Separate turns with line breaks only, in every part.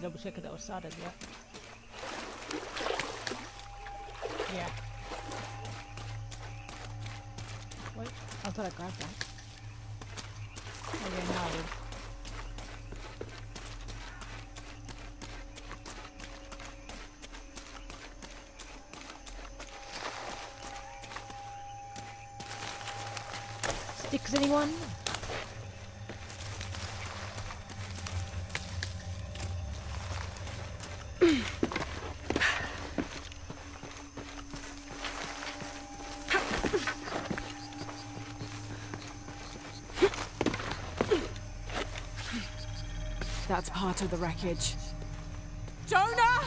Double check if that was started yet. Yeah. Wait, I thought I grabbed that. Okay, now I did. Sticks, anyone?
That's part of the wreckage. Jonah!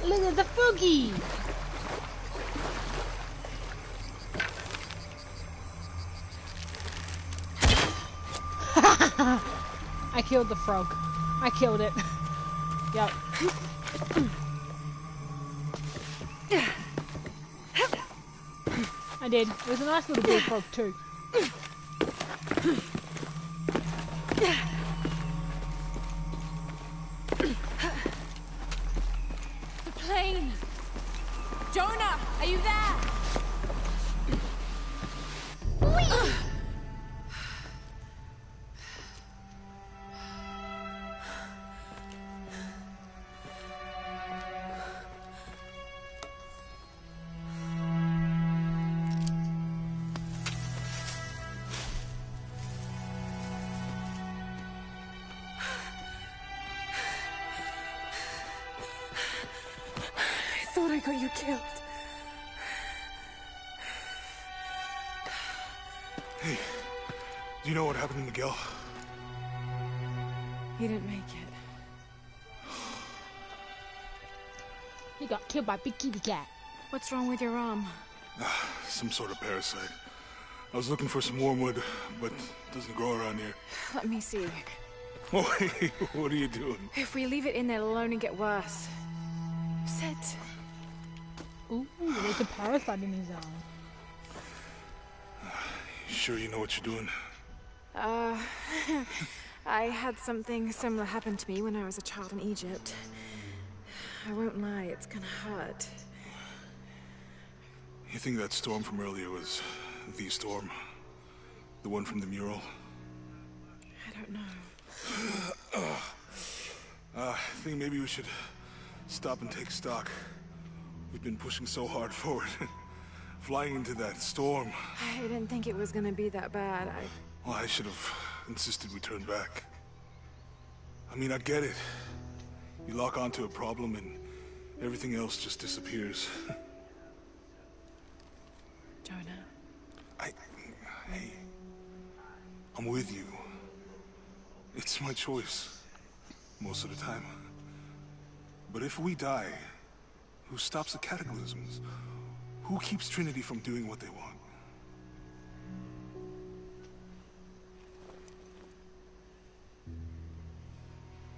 Look at the foggy! I killed the frog. I killed it. Yep. I did. It was a nice little bullfrog too.
The plane! Jonah, are you there? Whee! I got you killed.
Hey, do you know what happened to Miguel?
He didn't make it.
He got killed by Big Kitty Cat.
What's wrong with your arm?
Some sort of parasite. I was looking for some wormwood, but it doesn't grow around here.
Let me see.
Oh, hey, what are you doing?
If we leave it in there, it'll only get worse. Sit.
Ooh, there's a parasite in his arm.
You sure you know what you're doing?
I had something similar happen to me when I was a child in Egypt. I won't lie, it's gonna hurt.
You think that storm from earlier was the storm? The one from the mural?
I don't know.
I think maybe we should stop and take stock. We've been pushing so hard forward. Flying into that storm.
I didn't think it was gonna be that bad.
Well, I should have insisted we turn back. I mean, I get it. You lock onto a problem and everything else just disappears.
Jonah.
Hey, I'm with you. It's my choice, most of the time. But if we die, who stops the cataclysms? Who keeps Trinity from doing what they want?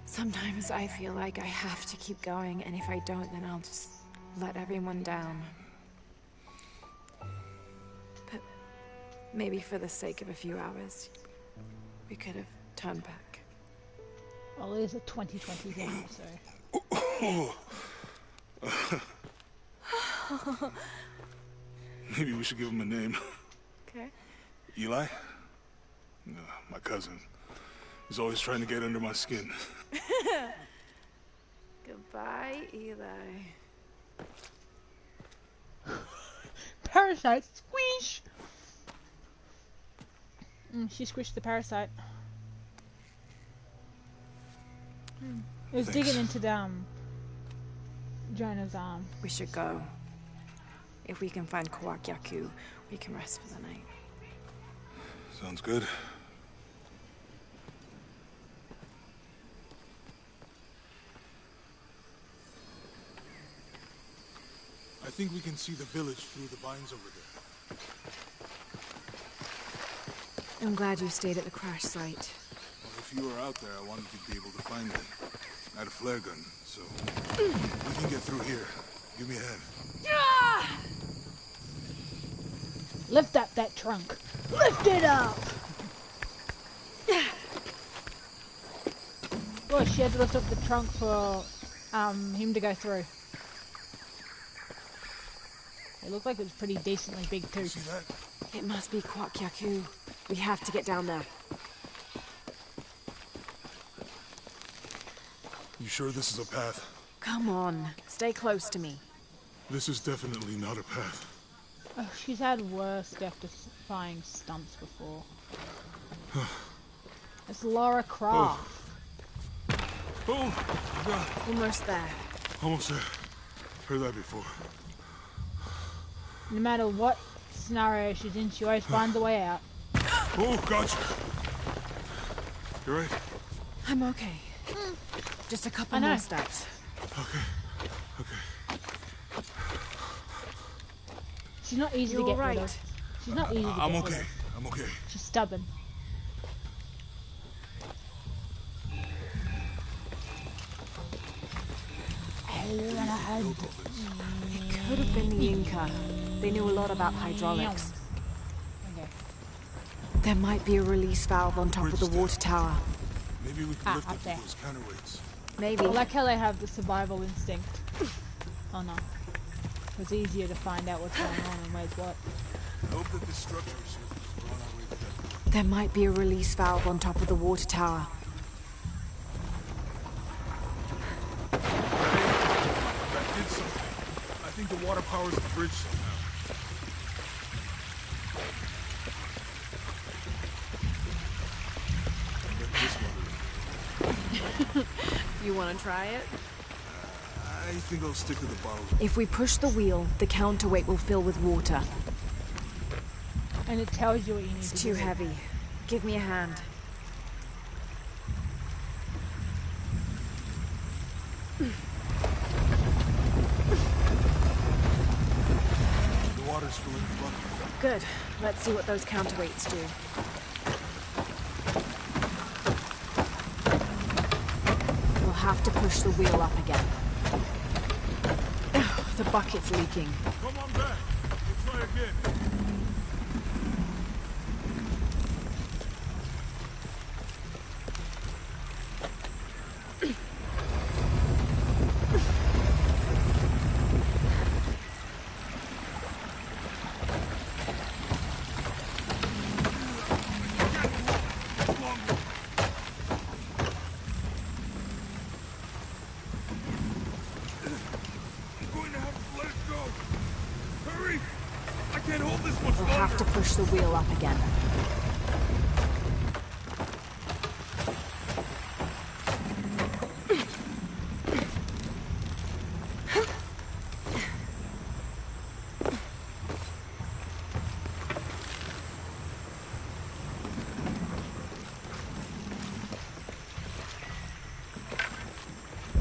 Sometimes I feel like I have to keep going, and if I don't, then I'll just let everyone down. But maybe for the sake of a few hours, we could have turned back.
Well, it is a 2020 game, so...
Maybe we should give him a name.
Okay.
Eli? No, my cousin. He's always trying to get under my skin.
Goodbye, Eli.
Parasite squish! She squished the parasite. It was digging into Jonah's arm.
We should go. If we can find Kawakyaku, we can rest for the night.
Sounds good. I think we can see the village through the vines over there.
I'm glad you stayed at the crash site.
Well, if you were out there, I wanted to be able to find it. I had a flare gun, so we can get through here. Give me a hand.
Lift up that trunk. Lift it up! Well, she had to lift up the trunk for him to go through. It looked like it was pretty decently big too.
See that?
It must be Kwakyaku. We have to get down there.
You sure this is a path?
Come on, stay close to me.
This is definitely not a path.
Oh, she's had worse death-defying stunts before. It's Laura Croft.
Oh, God.
Almost there.
Almost there. Heard that before.
No matter what scenario she's in, she always finds a way out.
Oh, gotcha. You right?
I'm okay. Just a couple more steps.
Okay. Okay.
She's not easy to get rid of. She's not easy to get
I'm
rid
okay.
of.
I'm okay.
She's stubborn.
It could have been the Inca. They knew a lot about hydraulics.
Okay.
There might be a release valve on top of the water tower.
Maybe we can lift
up
it
there.
with those counterweights.
Maybe.
I like how they have the survival instinct. Oh no. It's easier to find out what's going on and where's what.
I hope that this structure is here because we're on our way to that.
There might be a release valve on top of the water tower.
That did something. I think the water powers the bridge somehow. I bet this one.
You want to try it?
I think I'll stick to the bottles.
If we push the wheel, the counterweight will fill with water.
And it tells you what you need
It's
to
too
do.
heavy. Give me a hand.
The water's filling the bucket.
Good. Let's see what those counterweights do. We'll have to push the wheel up again. Ugh, the bucket's leaking.
Come on back. We'll try again.
We'll have to push the wheel up again.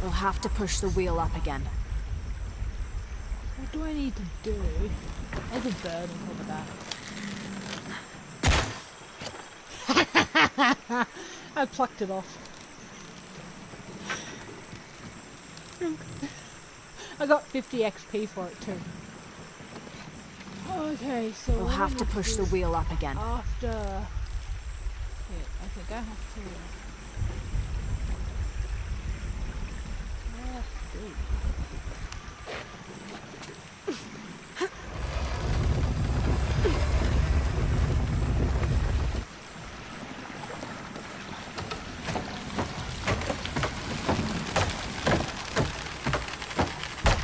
We'll have to push the wheel up again.
What do I need to do? There's a bird on top of that. I plucked it off. I got 50 XP for it too. Okay, so
We'll have to push the wheel up again.
after. Yeah, I think I have to.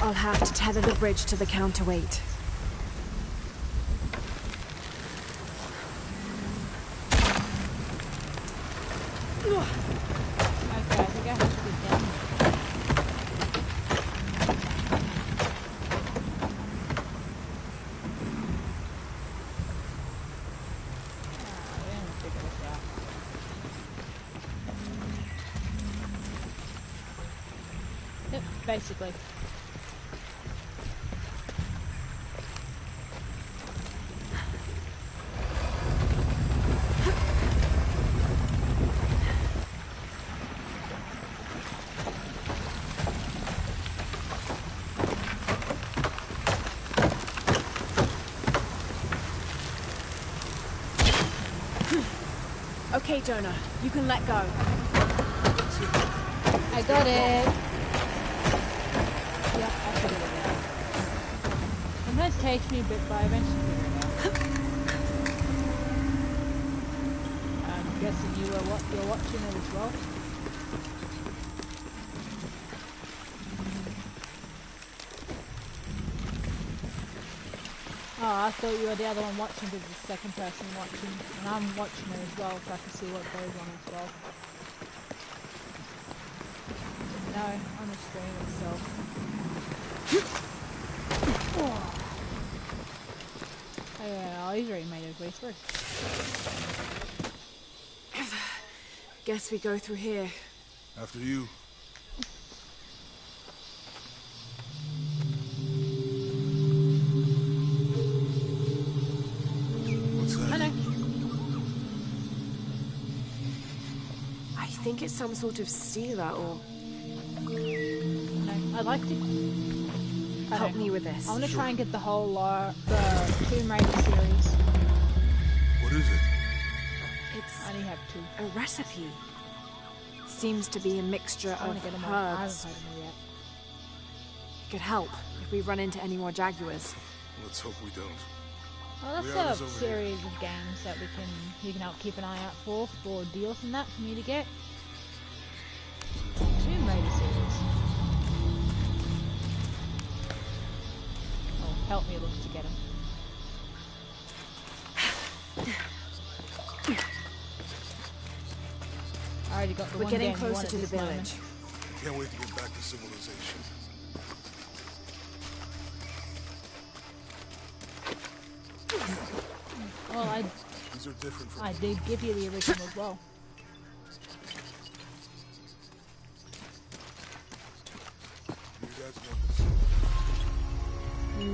I'll have to tether the bridge to the counterweight.
Okay, I think I have to get down. We haven't figured this out. Yep, basically.
Okay, Jonah, you can let go.
That's it.
I got it. Yep, I figured it out. Sometimes it takes me a bit, but I eventually figure it out. I'm guessing you're watching it as well. Oh, I thought you were the other one watching because the second person watching, and I'm watching it as well so I can see what goes on as well. No, on the screen itself. Oh yeah, he's already made his way through.
Guess we go through here.
After you. What's that?
I know.
I think it's some sort of sealer or...
No, I'd like to...
Help me with this.
I want to try and get the whole the Tomb Raider series.
What is it?
It's
I only have 2.
a recipe. Seems to be a mixture
I want
of
to get them all. I haven't
herbs.
played them all yet.
Could help if we run into any more jaguars.
Let's hope we don't.
Well,
We are
that's
just
a
over
series of games that you can help keep an eye out for deals and that for me to get. Tomb Raider series. Oh, help me look to get them. I already got the
We're
one
getting
game you want
closer
at
to the
this moment.
village.
Can't wait to get back to civilization.
Well,
These are different from
I did give you the original as well.
you guys know this.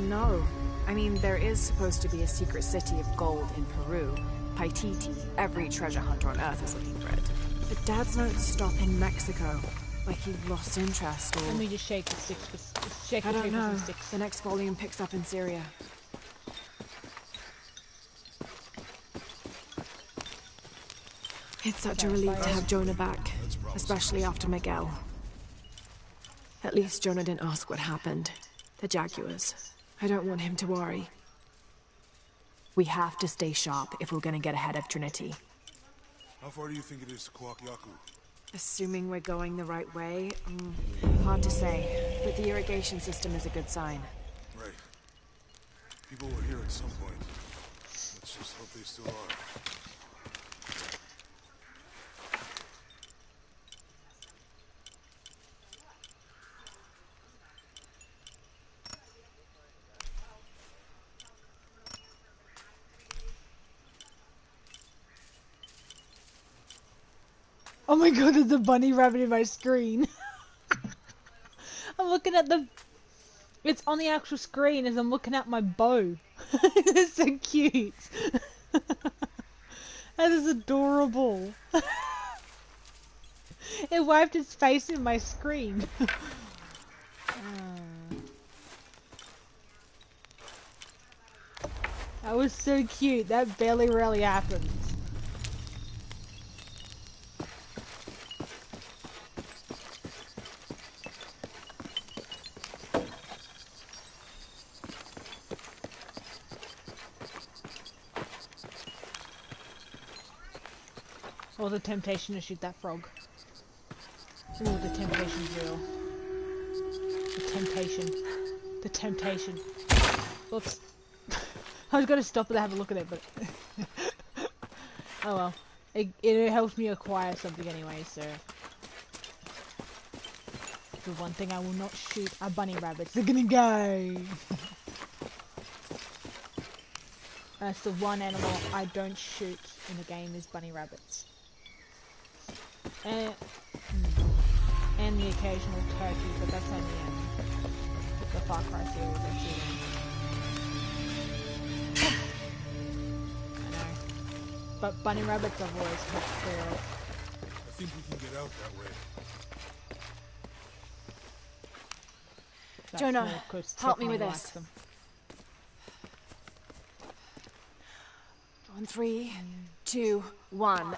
No. I mean, there is supposed to be a secret city of gold in Peru. Paititi. Every treasure hunter on Earth is looking for it. But Dad's notes stop in Mexico. Like he lost interest or...
Let me just shake the sticks. Shake
I
the
don't
papers
know.
and sticks.
The next volume picks up in Syria. It's such a relief to have Jonah back, especially after Miguel. At least Jonah didn't ask what happened. The jaguars. I don't want him to worry. We have to stay sharp if we're gonna get ahead of Trinity.
How far do you think it is to Kwakyaku?
Assuming we're going the right way, hard to say, but the irrigation system is a good sign.
Right. People were here at some point. Let's just hope they still are.
Oh my god, there's a bunny rabbit in my screen. I'm looking at the... It's on the actual screen as I'm looking at my bow. It's so cute. That is adorable. It wiped its face in my screen. That was so cute. That barely rarely happens. Or the temptation to shoot that frog. Ooh, the temptation's real. The temptation. The temptation. Oops. I was gonna stop and have a look at it, but... oh well. It helps me acquire something anyway, so... The one thing I will not shoot are bunny rabbits. They're gonna go! That's the one animal I don't shoot in the game is bunny rabbits. And the occasional turkey, but that's only in the Farcry series I shoot in. I know. But bunny rabbits I've always kept clear of.
I think we can get out that way.
That's Jonah,
more 'cause
help me
Tiffany
with
likes
this.
them.
On 3, 2, 1.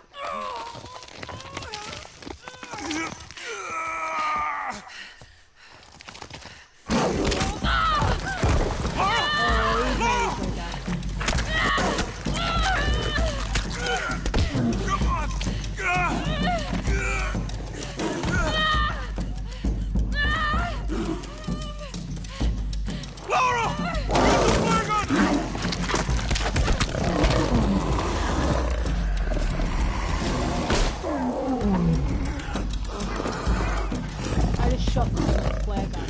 shotgun and a flare gun.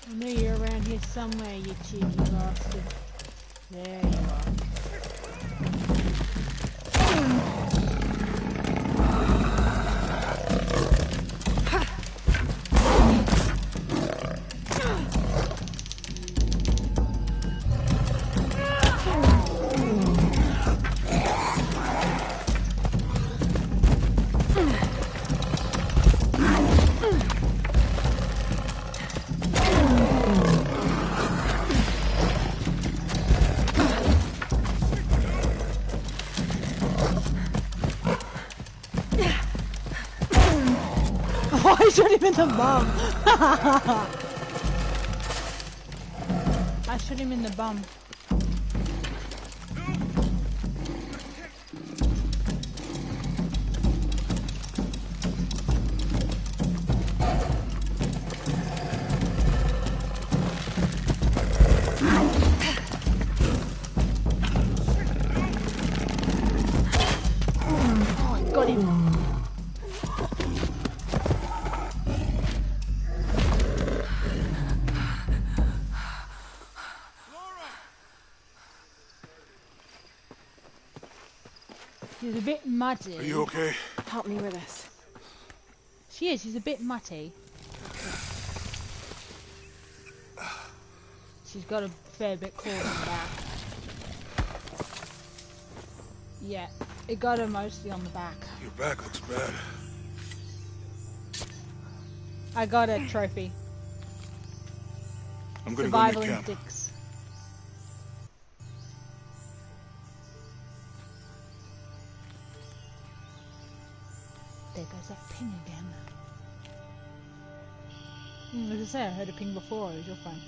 I know you're around here somewhere, you cheeky bastard. There you are. I shot him in the bum. I shot him in the bum. Oh, I got him. She's a bit muddy.
Are you okay?
Help me with this.
She is, she's a bit muddy. She's got a fair bit clawed in the back. Yeah, it got her mostly on the back.
Your back looks bad.
I got a trophy.
I'm gonna
Survival
go make camp.
instincts. There goes that ping again. As I say, I heard a ping before. It was your phone.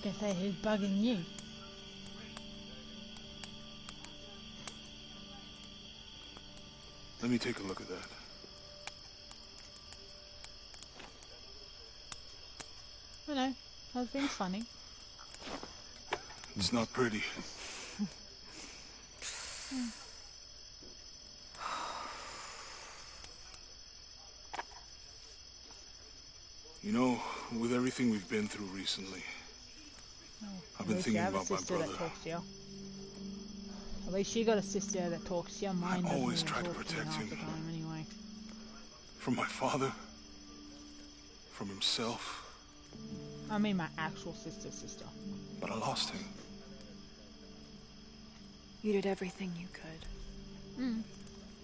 I was gonna say, who's bugging you?
Let me take a look at that.
I know. I was being funny.
It's not pretty. You know, with everything we've been through recently, I've been thinking about my brother.
That talks to you. At least you got a sister that talks to you. Mine
I
doesn't
always
even
try to
talk to me
protect
half
him.
the time anyway.
From my father, from himself,
I mean my actual sister.
but I lost him.
You did everything you could.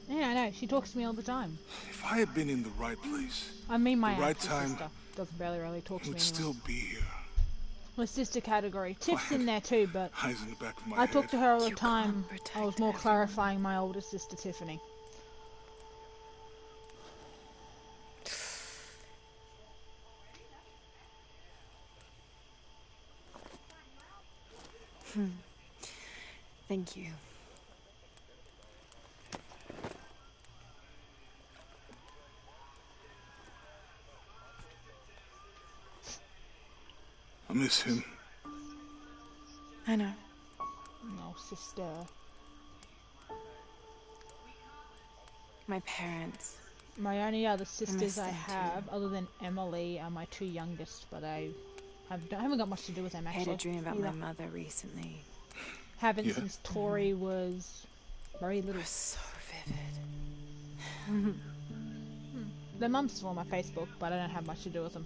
Yeah, I know. She talks to me all the time.
If I had been in the right place,
I mean my
The right
actual
time,
sister. Doesn't barely really talk
he
to me
would
anymore.
still be here.
My sister category. Tiff's in there too, but
Eyes in the back of my
I
head.
talk to her all the
You
time.
can't
I was
protect
more
everyone.
clarifying my older sister Tiffany.
Thank you.
I miss him.
I know.
No, sister.
My parents.
My only other sisters I
them
have, other than Emily, are my two youngest, but I haven't got much to do with them
I had
actually.
a dream about
either.
my mother recently.
Haven't
Yeah.
since Tori was very
It
little.
was so vivid.
Their mum's still on my Facebook, but I don't have much to do with them.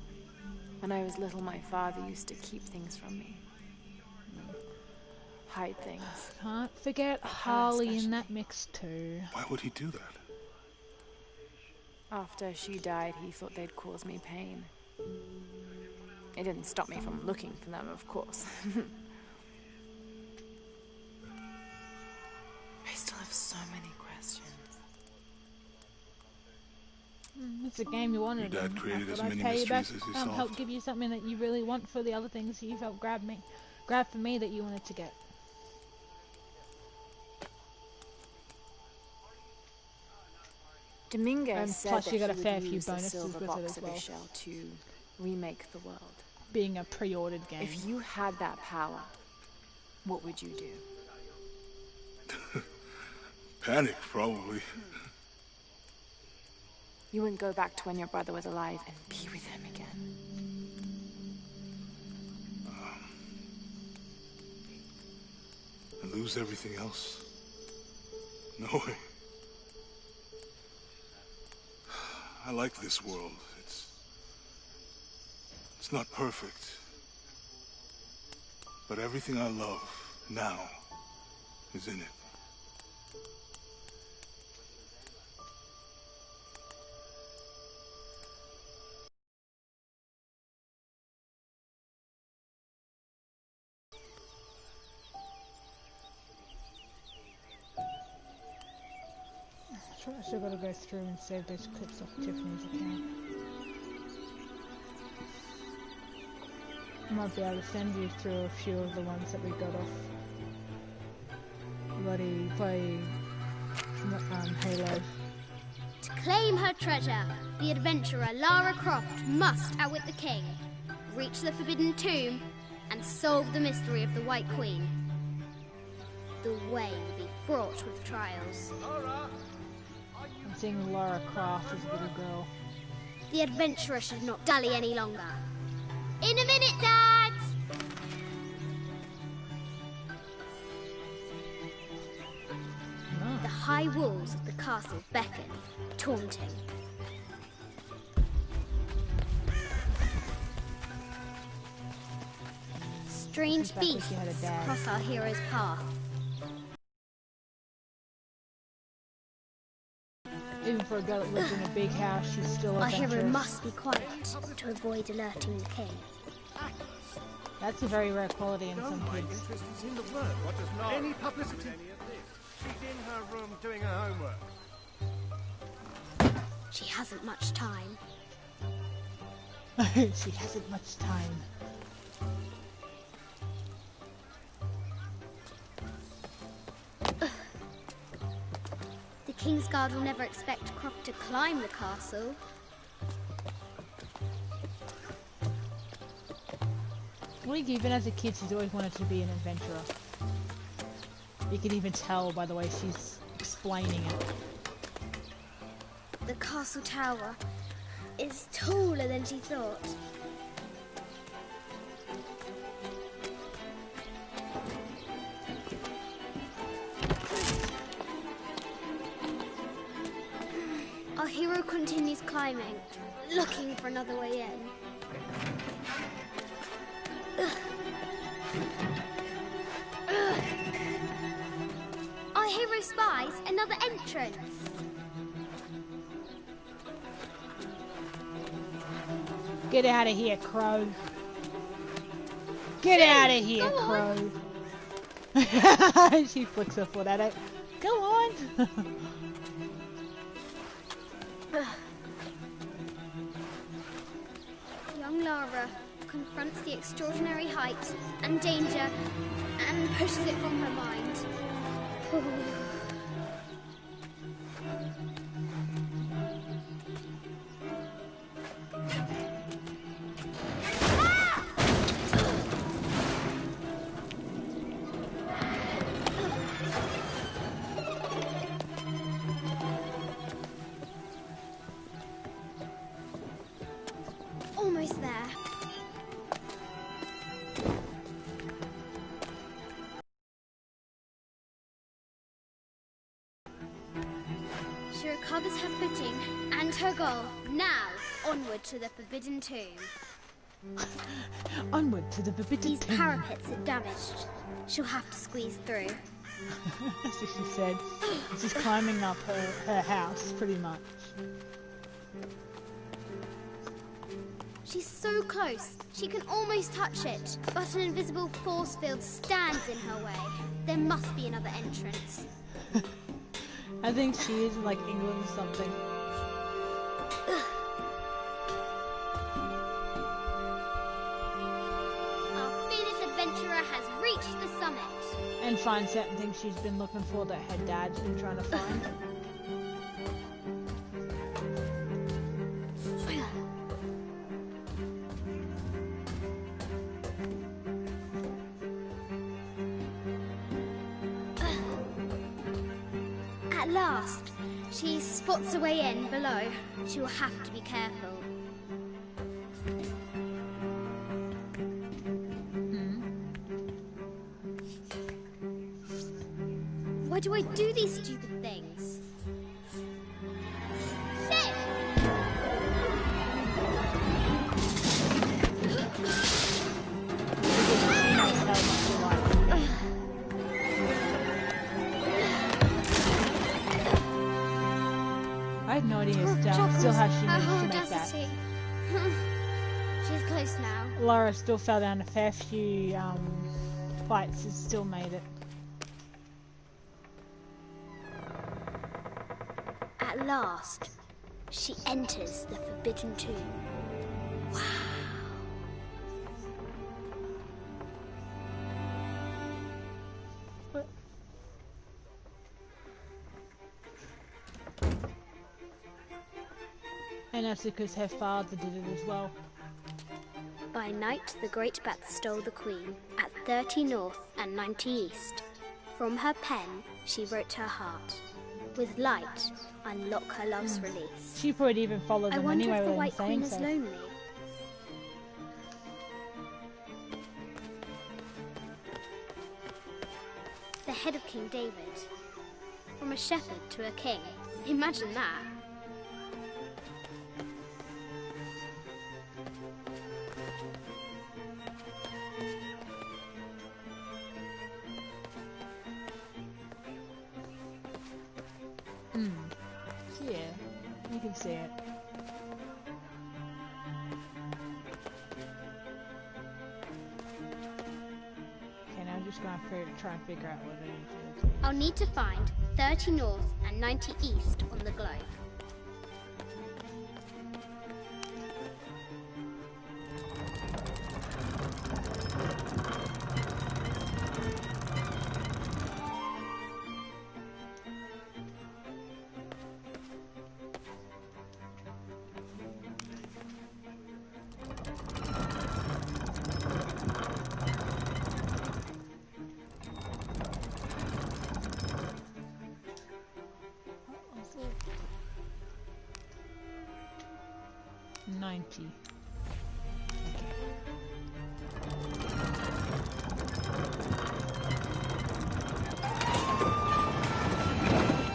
When I was little, my father used to keep things from me. Hide things.
Can't forget
Her
Harley in
especially.
that mix too.
Why would he do that?
After she died, he thought they'd cause me pain. It didn't stop me from looking for them, of course. I still have so many questions.
It's a game you wanted.
Your dad
and I
created as
thought I'd
many
pay you back,
mysteries as he
help
solved.
give you something that you really want for the other things you felt grab for me that you wanted to get.
Dominguez said
plus
that
you got
he
a fair
would
few
use the
bonuses
silver
with it
box
as
of
well.
his shell to remake the world.
Being a pre-ordered game.
If you had that power, what would you do?
Panic, probably.
You wouldn't go back to when your brother was alive and be with him again.
And lose everything else? No way. I like this world. It's not perfect. But everything I love now is in it.
I still gotta go through and save those clips off Tiffany's account. I might be able to send you through a few of the ones that we got off bloody play Halo.
To claim her treasure, the adventurer Lara Croft must outwit the king, reach the Forbidden Tomb, and solve the mystery of the White Queen. The way will be fraught with trials.
I'm seeing Lara Croft as a little girl.
The adventurer should not dally any longer. In a minute, Dad!
No.
The high walls of the castle beckon, taunting. Strange
Back when she
beasts
had a dad.
cross our hero's path.
Even for a girl that lives in a big house, she's still
Our hero
adventurous.
must be quiet to avoid alerting the king.
That's a very rare quality in some kids.
Interest is in the work. What does Nora any publicity? She's in her room doing her homework.
She hasn't much time.
She hasn't much time.
The King's Guard will never expect Croft to climb the castle.
I think even as a kid, she's always wanted to be an adventurer. You can even tell by the way she's explaining it.
The castle tower is taller than she thought. Our hero continues climbing, looking for another way in. Our hero spies another entrance.
Get out of here, Crow. Get out of here,
go
Crow. She flicks her foot at it. Go on.
Young Lara confronts the extraordinary height and danger and pushes it from her mind. remembers her footing and her goal. Now, onward to the Forbidden Tomb.
Onward to the Forbidden
These
Tomb.
parapets are damaged. She'll have to squeeze through.
That's what she said. She's climbing up her house, pretty much.
She's so close, she can almost touch it, but an invisible force field stands in her way. There must be another entrance.
I think she is in like England or something.
Our fearless adventurer has reached the summit.
And find certain things she's been looking for that her dad's been trying to find.
At last, she spots a way in below. She will have to be careful. Why do I do these stupid things? Shit!
I have no idea still how she managed to make that.
Audacity. She's close now.
Laura still fell down a fair few flights and still made it.
At last, she enters the Forbidden Tomb. Wow.
And that's because her father did it as well.
By night, the great bat stole the queen at 30 north and 90 east. From her pen, she wrote her heart. With light, unlock her love's release.
She probably even followed
I
them
wonder
anyway
if the
without
White
saying
Queen is
so.
lonely. The head of King David. From a shepherd to a king. Imagine that.
Yeah, you can see it. Okay, now I'm just going to try and figure out what I need to do.
I'll need to find 30 north and 90 east on the globe.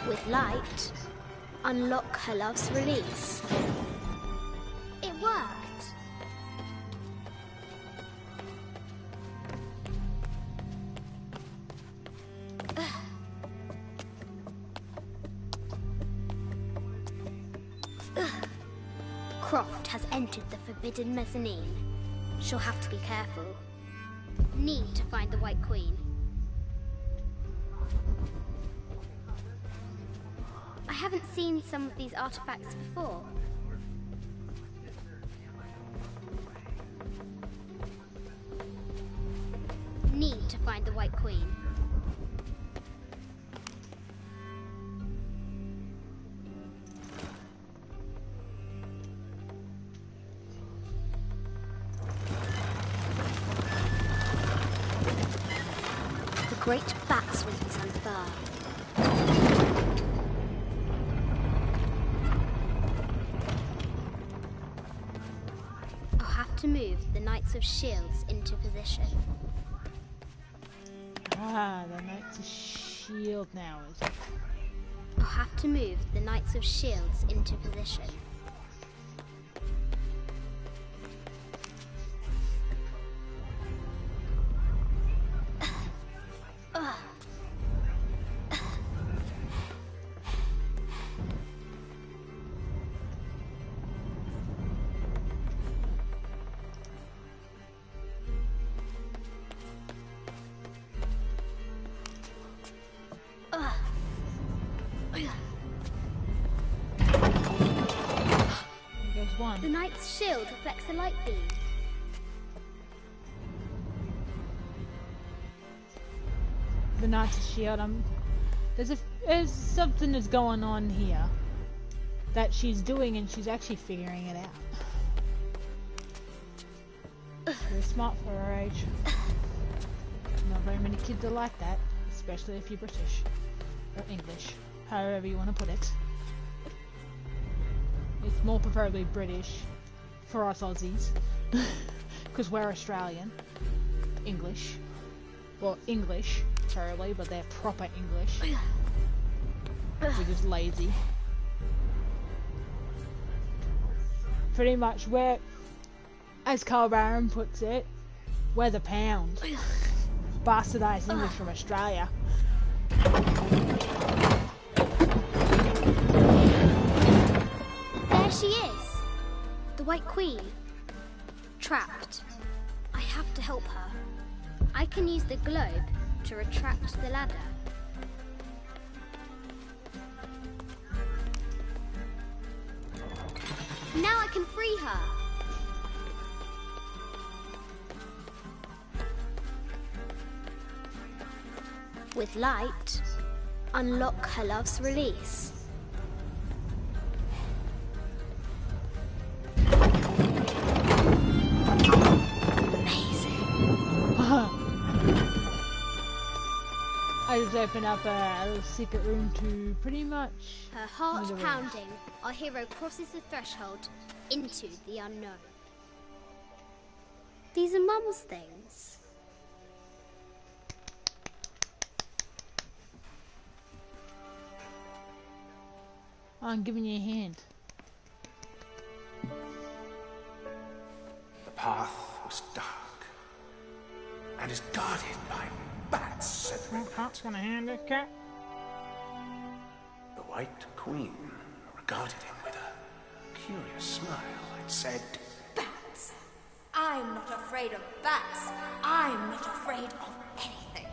With light, unlock her love's release. It worked. Croft has entered the forbidden mezzanine. She'll have to be careful. Need to find the White Queen. I haven't seen some of these artifacts before. Need to find the White Queen. The great bat's wings unfurl. I'll have to move the Knights of Shields into position.
Ah, the Knights of Shield now is it?
I'll have to move the Knights of Shields into position. The Knight's shield reflects the light beam.
The Knight's shield. There's something that's going on here that she's doing, and she's actually figuring it out. Very smart for her age. Not very many kids are like that, especially if you're British or English, however you want to put it. It's more preferably British for us Aussies, because we're Australian. English. Well, English, terribly, but they're proper English. We're just lazy. Pretty much, we're, as Carl Barron puts it, we're the pound. Bastardized English from Australia.
There she is! The White Queen. Trapped. I have to help her. I can use the globe to retract the ladder. Now I can free her! With light, unlock her love's release.
I just opened up a little secret room to pretty much...
Her heart pounding, our hero crosses the threshold into the unknown. These are Mum's things.
I'm giving you a hand.
The path was dark and is guarded by bats, said
Cat's gonna hand it, cat.
The White Queen regarded him with a curious smile and said,
Bats! I'm not afraid of bats. I'm not afraid of anything.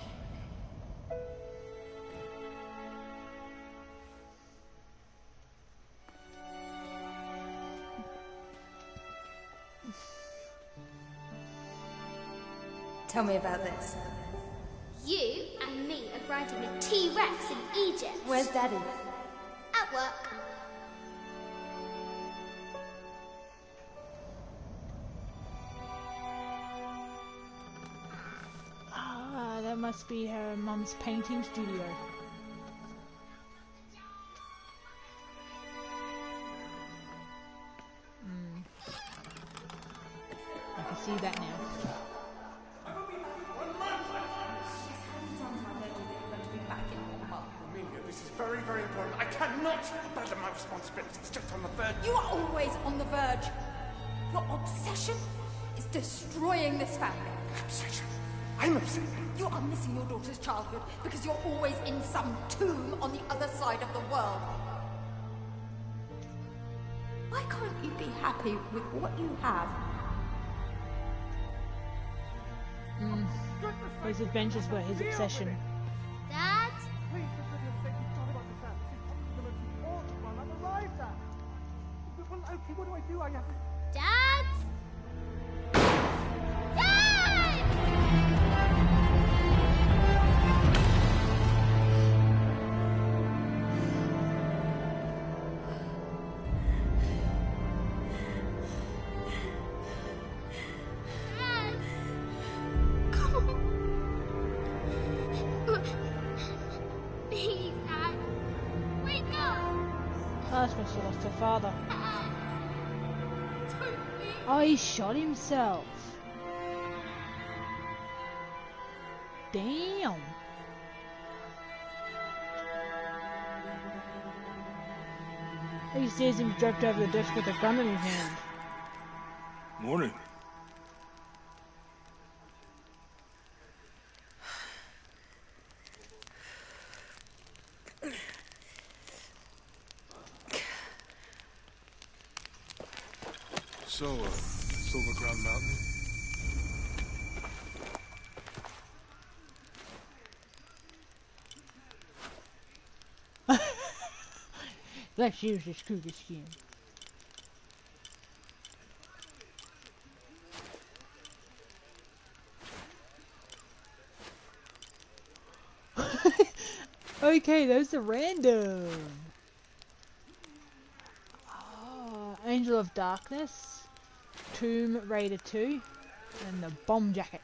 Tell me about this.
You and me are riding a T-Rex in Egypt.
Where's Daddy?
At work.
Ah, that must be her mum's painting studio. I can see that now.
This is very, very important. I cannot abandon my responsibilities just on the verge.
You are always on the verge. Your obsession is destroying this family.
Obsession? I'm obsessed.
You are missing your daughter's childhood because you're always in some tomb on the other side of the world. Why can't you be happy with what you have?
His adventures were his obsession.
Dad?
Please, for goodness sake, you've got to understand. This is probably the most important one I've arrived at. Well, okay, what do I do? I have to...
Dad? Please, Dad. Wake up!
That's when she lost her father.
Don't leave.
Oh, he shot himself. Damn. He sees him draped over the desk with a gun in his hand.
Morning. So, Silver Crown Mountain?
Let's use this cougar skin. Okay, those are random. Oh, Angel of Darkness, Tomb Raider 2, and the Bomb Jacket.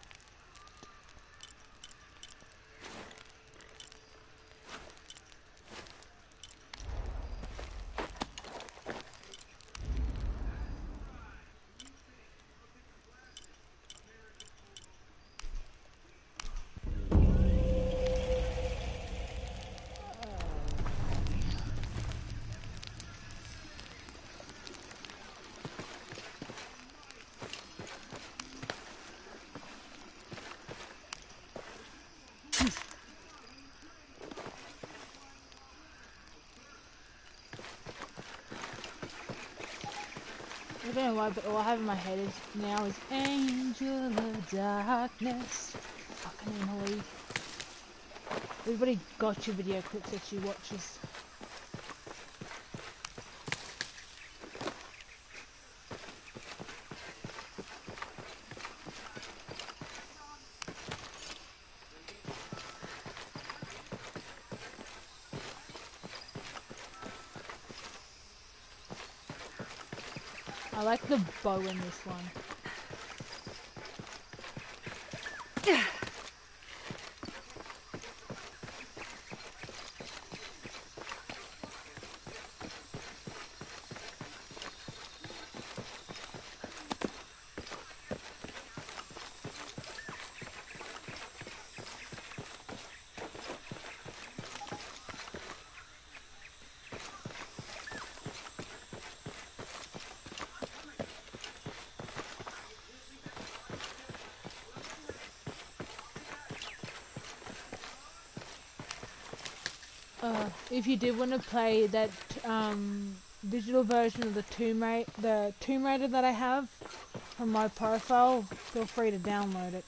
I don't know why, but all I have in my head is now is Angel of Darkness. Fucking Emily. Everybody got your video clips that she watches. I like the bow in this one. If you did want to play that digital version of the Tomb Raider that I have from my profile, feel free to download it.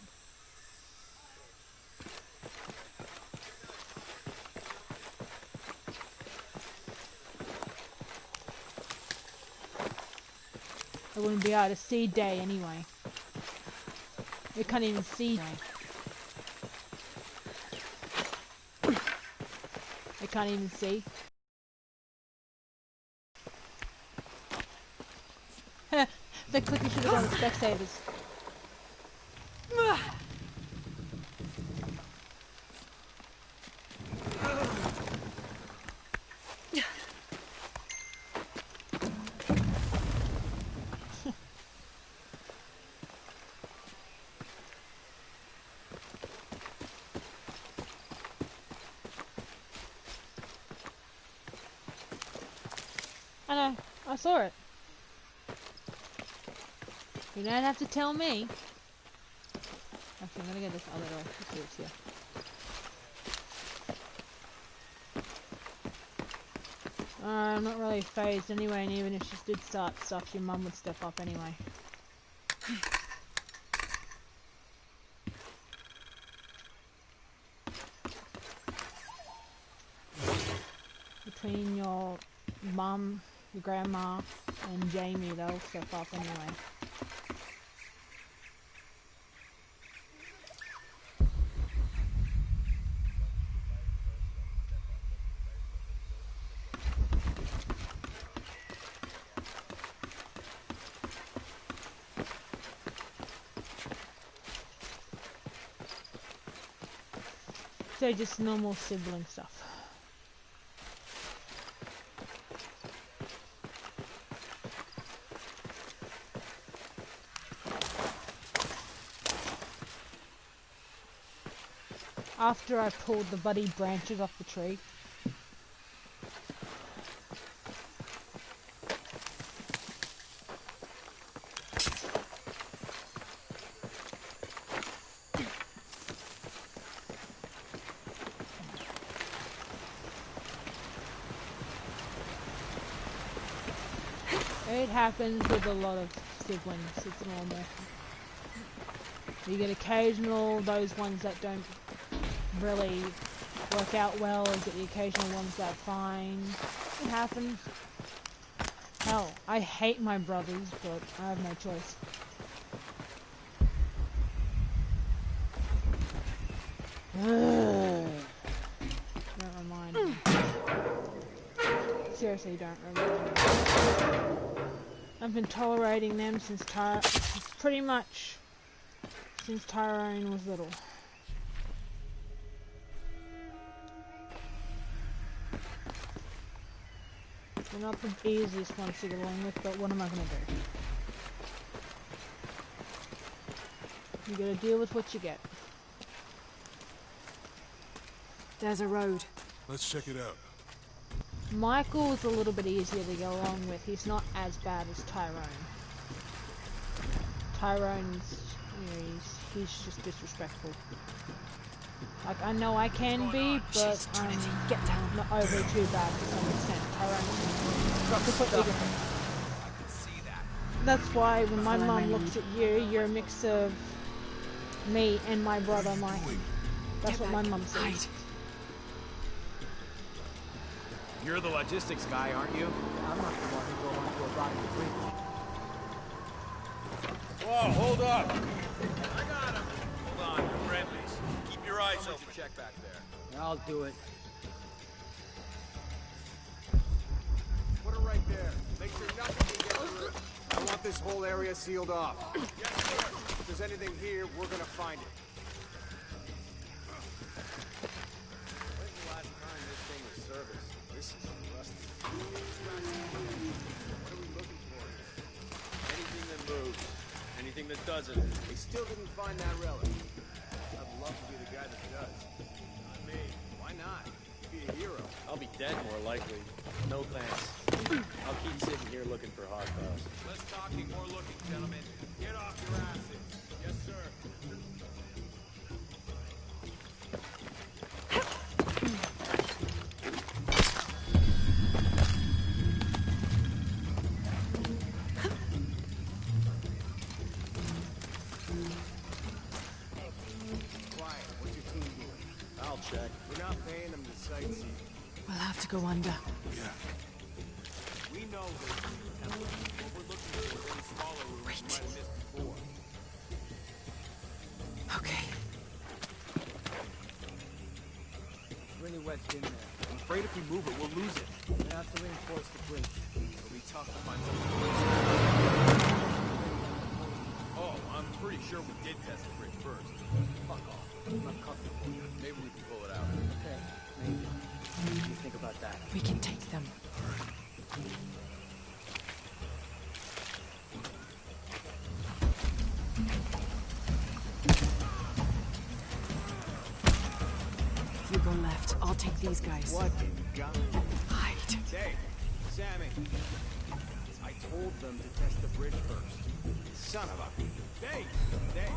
It wouldn't be able to see day anyway. It can't even see day. I can't even see. The clicker should have gone to spectators. I know, I saw it. You don't have to tell me. Actually, I'm gonna get this other door. Let's see what's here. I'm not really phased anyway, and even if she did start stuff, your mum would step up anyway. Between your mum, your grandma, and Jamie, they'll step up anyway. So just normal sibling stuff. After I pulled the bloody branches off the tree. It happens with a lot of siblings, it's normal. You get occasional, those ones that don't really work out well, you get the occasional ones that fine. It happens. Hell, I hate my brothers, but I have no choice. Don't remind me. Seriously, don't remind me. I've been tolerating them since pretty much since Tyrone was little. They're not the easiest ones to get along with, but what am I gonna do? You gotta deal with what you get.
There's a road.
Let's check it out.
Michael's a little bit easier to get along with. He's not as bad as Tyrone. Tyrone's, you know, he's just disrespectful. Like, I know I can be, but
Get down.
not over too bad to some extent. Tyrone's completely different. That's why when my mum looks at you, you're a mix of me and my brother Mike. That's what my mum says.
You're the logistics guy, aren't you?
I'm not the one who go onto a ride with Rick.
Whoa, hold up! I got him! Hold on, you're friendlies. Keep your eyes open. Check back there.
I'll do it.
Put it right there. Make sure nothing can get through. I want this whole area sealed off. Yes, sir. If there's anything here, we're gonna find it. When's the last time this thing was serviced? This is rusty. What are we looking for?
Anything that moves. Anything that doesn't.
We still didn't find that relic. I'd love to be the guy that does. Not me. Why not? Be a hero.
I'll be dead more likely. No thanks. I'll keep sitting here looking for hostiles.
Less talking, more looking, gentlemen. Get off your asses. Yes, sir. Quiet. What's your team doing?
I'll check.
We're not paying them to sightsee.
We'll have to go under.
Yeah.
We know there's a temple. What we're looking for is any smaller rooms we might have missed before.
Okay.
It's really wedged in there.
I'm afraid if we move it, we'll lose it.
We have to reinforce the bridge.
It'll be tough to find something. Oh, I'm pretty sure we did test the bridge first.
Fuck off. I'm not comfortable.
Maybe we can pull it out.
Okay, maybe. What do you think about that?
We can take them. You go left. I'll take these guys.
What in God?
Hide.
Dave, Sammy. I told them to test the bridge first. Son of a... Dave! Dave!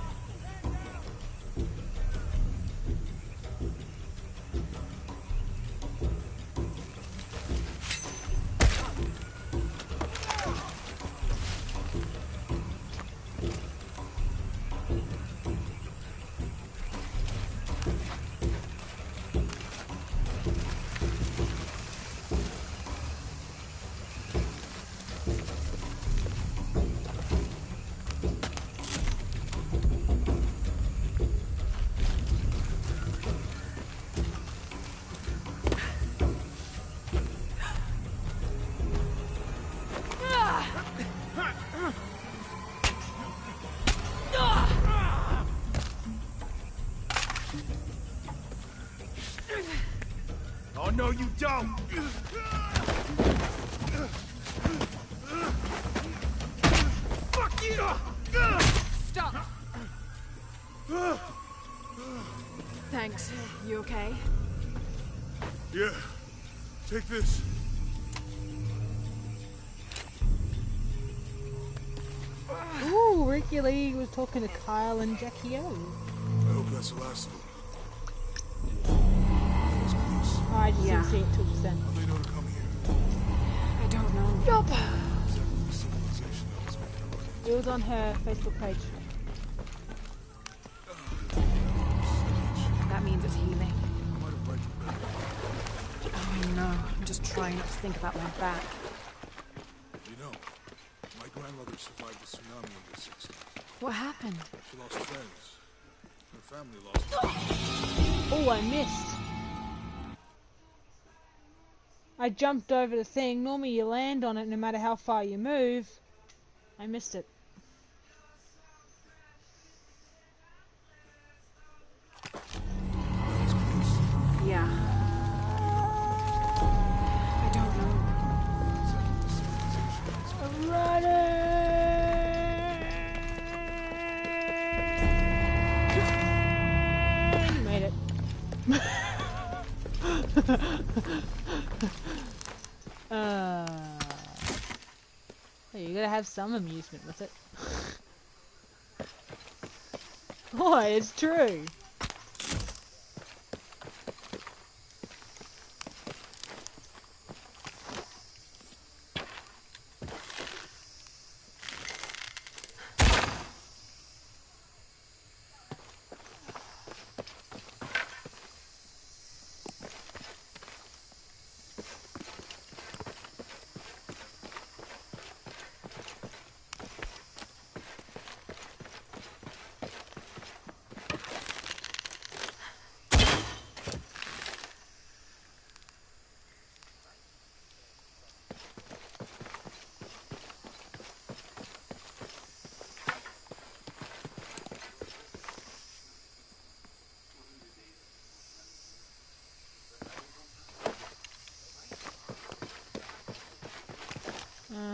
Oh, no, you don't! Fuck you!
Stop! Thanks. You okay?
Yeah. Take this.
Ooh, Ricky Lee was talking to Kyle and Jackie O.
I hope that's the last of them.
I just didn't see it till just then.
How they know to come here?
I don't know.
Is that
It was on her Facebook page.
That means it's healing. Oh no, I'm just trying not to think about my back.
You know, my grandmother survived the tsunami in the 60s.
What happened?
She lost friends. Her family lost.
Oh, I missed. I jumped over the thing. Normally you land on it no matter how far you move. I missed it.
Yeah. I don't know.
I'm running! Made it. Hey, you gotta have some amusement with it. Oh, it's true.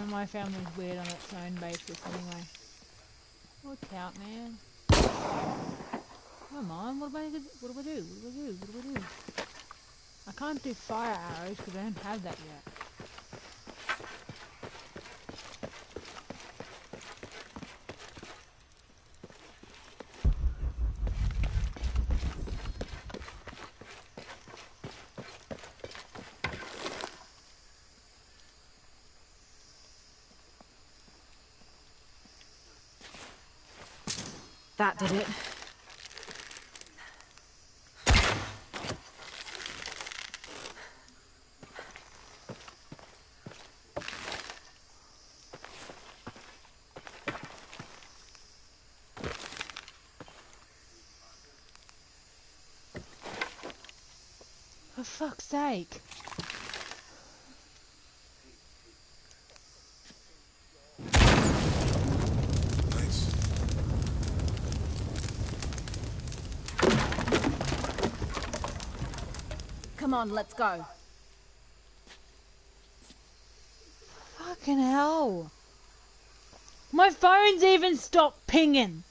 My family's weird on its own basis anyway. Look out, man. Come on, what do I do? What do I do? What do I do? What do I do? I can't do fire arrows because I don't have that yet.
That did it.
For fuck's sake.
Nice.
Come on, let's go.
Fucking hell. My phone's even stopped pinging.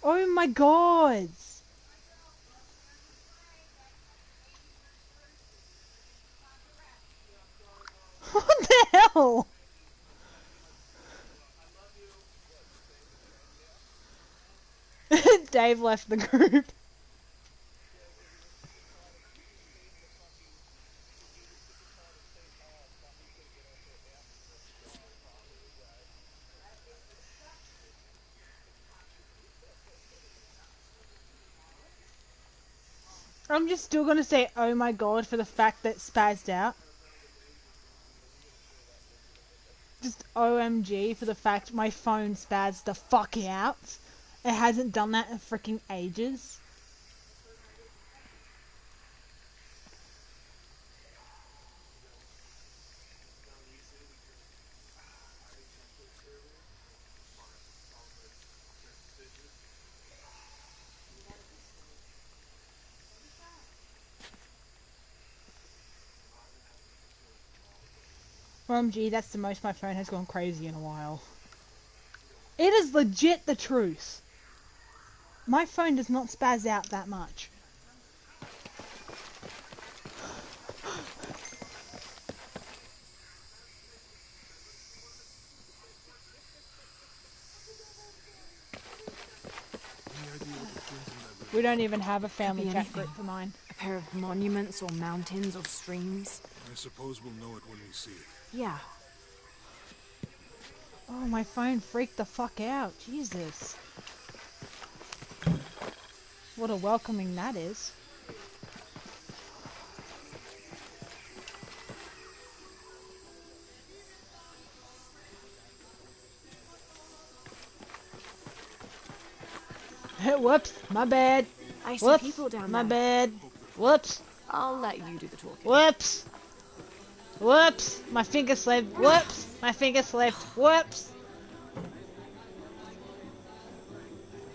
Oh my god. What the hell? Dave left the group. I'm just still gonna say oh my god for the fact that it spazzed out. Just OMG for the fact my phone spazzed the fuck out. It hasn't done that in freaking ages. OMG, that's the most my phone has gone crazy in a while. It is legit the truth. My phone does not spaz out that much. We don't even have a family chat group for mine.
A pair of monuments or mountains or streams.
I suppose we'll know it when we see it.
Yeah.
Oh, my phone freaked the fuck out. Jesus. What a welcoming that is. Whoops, my bad.
I see
Whoops,
people down
my
there.
bad. Whoops,
I'll let you do the talking.
whoops. Whoops, my finger slipped. Whoops, my finger slipped. Whoops.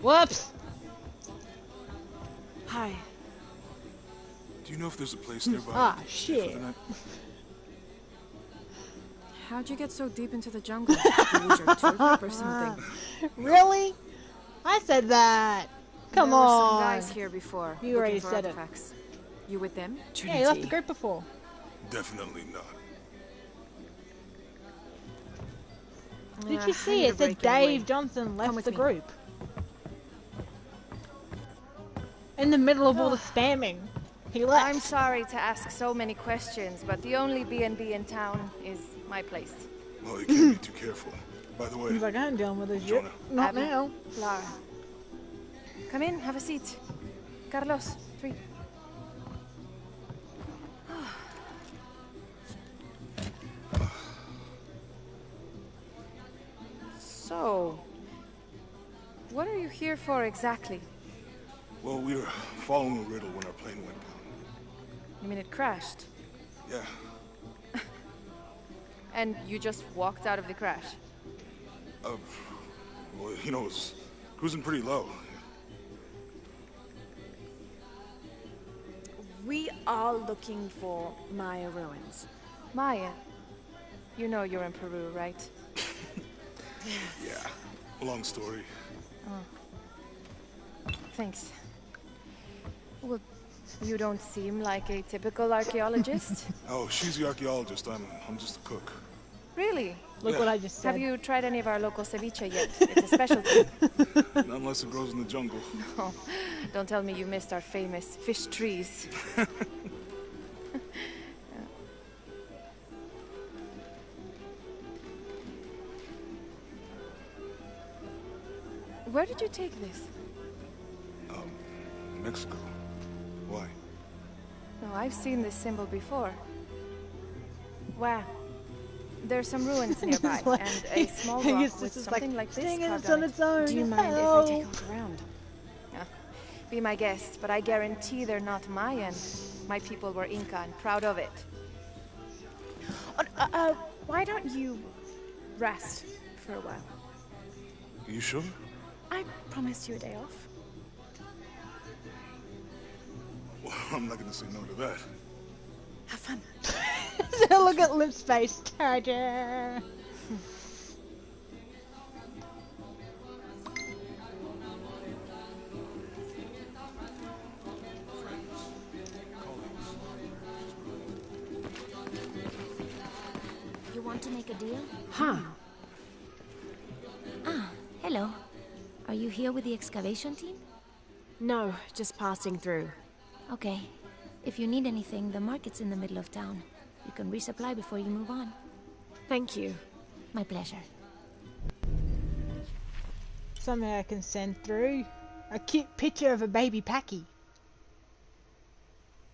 Whoops.
Hi.
Do you know if there's a place nearby?
Ah,
to stay for
shit.
the night?
How'd you get so deep into the jungle? Was your tour group or something?
Really? I said that. Come
there were some
on.
guys here before.
You already
looking for
said it.
artifacts. You with them?
Yeah, you left the group before.
Definitely not.
Did you see it? Said Dave Johnson left
with
the
me.
group. In the middle of all the spamming. He left.
I'm sorry to ask so many questions, but the only B&B in town is my place.
Well, you can't be too careful. By the way,
He's like, I ain't dealing with this shit.
Jonah.
Not
Abby.
now.
Lara. Come in, have a seat. Carlos, 3. So, what are you here for exactly?
well, we were following a riddle when our plane went down.
You mean it crashed?
Yeah,
And you just walked out of the crash?
well, you know, it was cruising pretty low.
We are looking for Maya ruins.
Maya, you know you're in Peru, right?
Yeah, long story.
Thanks. Well, you don't seem like a typical archaeologist.
Oh, she's the archaeologist. I'm just a cook.
Really?
Look
Yeah.
what I just said.
Have you tried any of our local ceviche yet? It's a specialty.
Not unless it grows in the jungle.
Oh, don't tell me you missed our famous fish trees. Where did you take this?
Mexico. Why?
Oh, I've seen this symbol before. Wow. There's some ruins nearby,
like-
and a small
I
rock
guess
with
this is
something like this
singing
carved
it's on
on it.
its own.
Do you mind if I take a look around?
Be my guest, but I guarantee they're not Mayan. My people were Inca and proud of it.
Why don't you rest for a while?
You sure?
I promised you a day off.
Well, I'm not gonna say no to that.
Have fun.
Look at Lip's face. Charger.
You want to make a deal?
Huh.
Hello. Are you here with the excavation team?
No, just passing through.
Okay. If you need anything, the market's in the middle of town. You can resupply before you move on.
Thank you.
My pleasure.
Something I can send through. A cute picture of a baby Packy.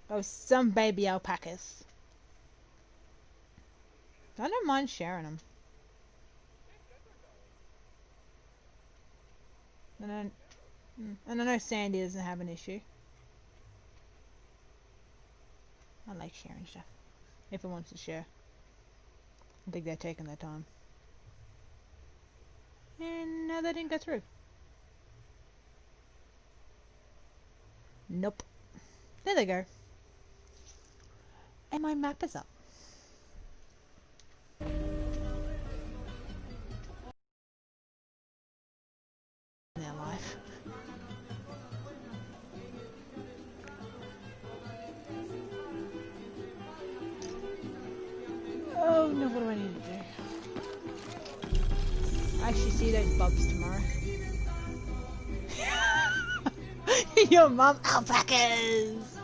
Of some baby alpacas. I don't mind sharing them. And I know Sandy doesn't have an issue. I like sharing stuff. If it wants to share. I think they're taking their time. And no, that didn't go through. Nope. There they go. And my map is up. Their life. Oh no, what do I need to do? I actually see those bubs tomorrow. Your mum alpacas!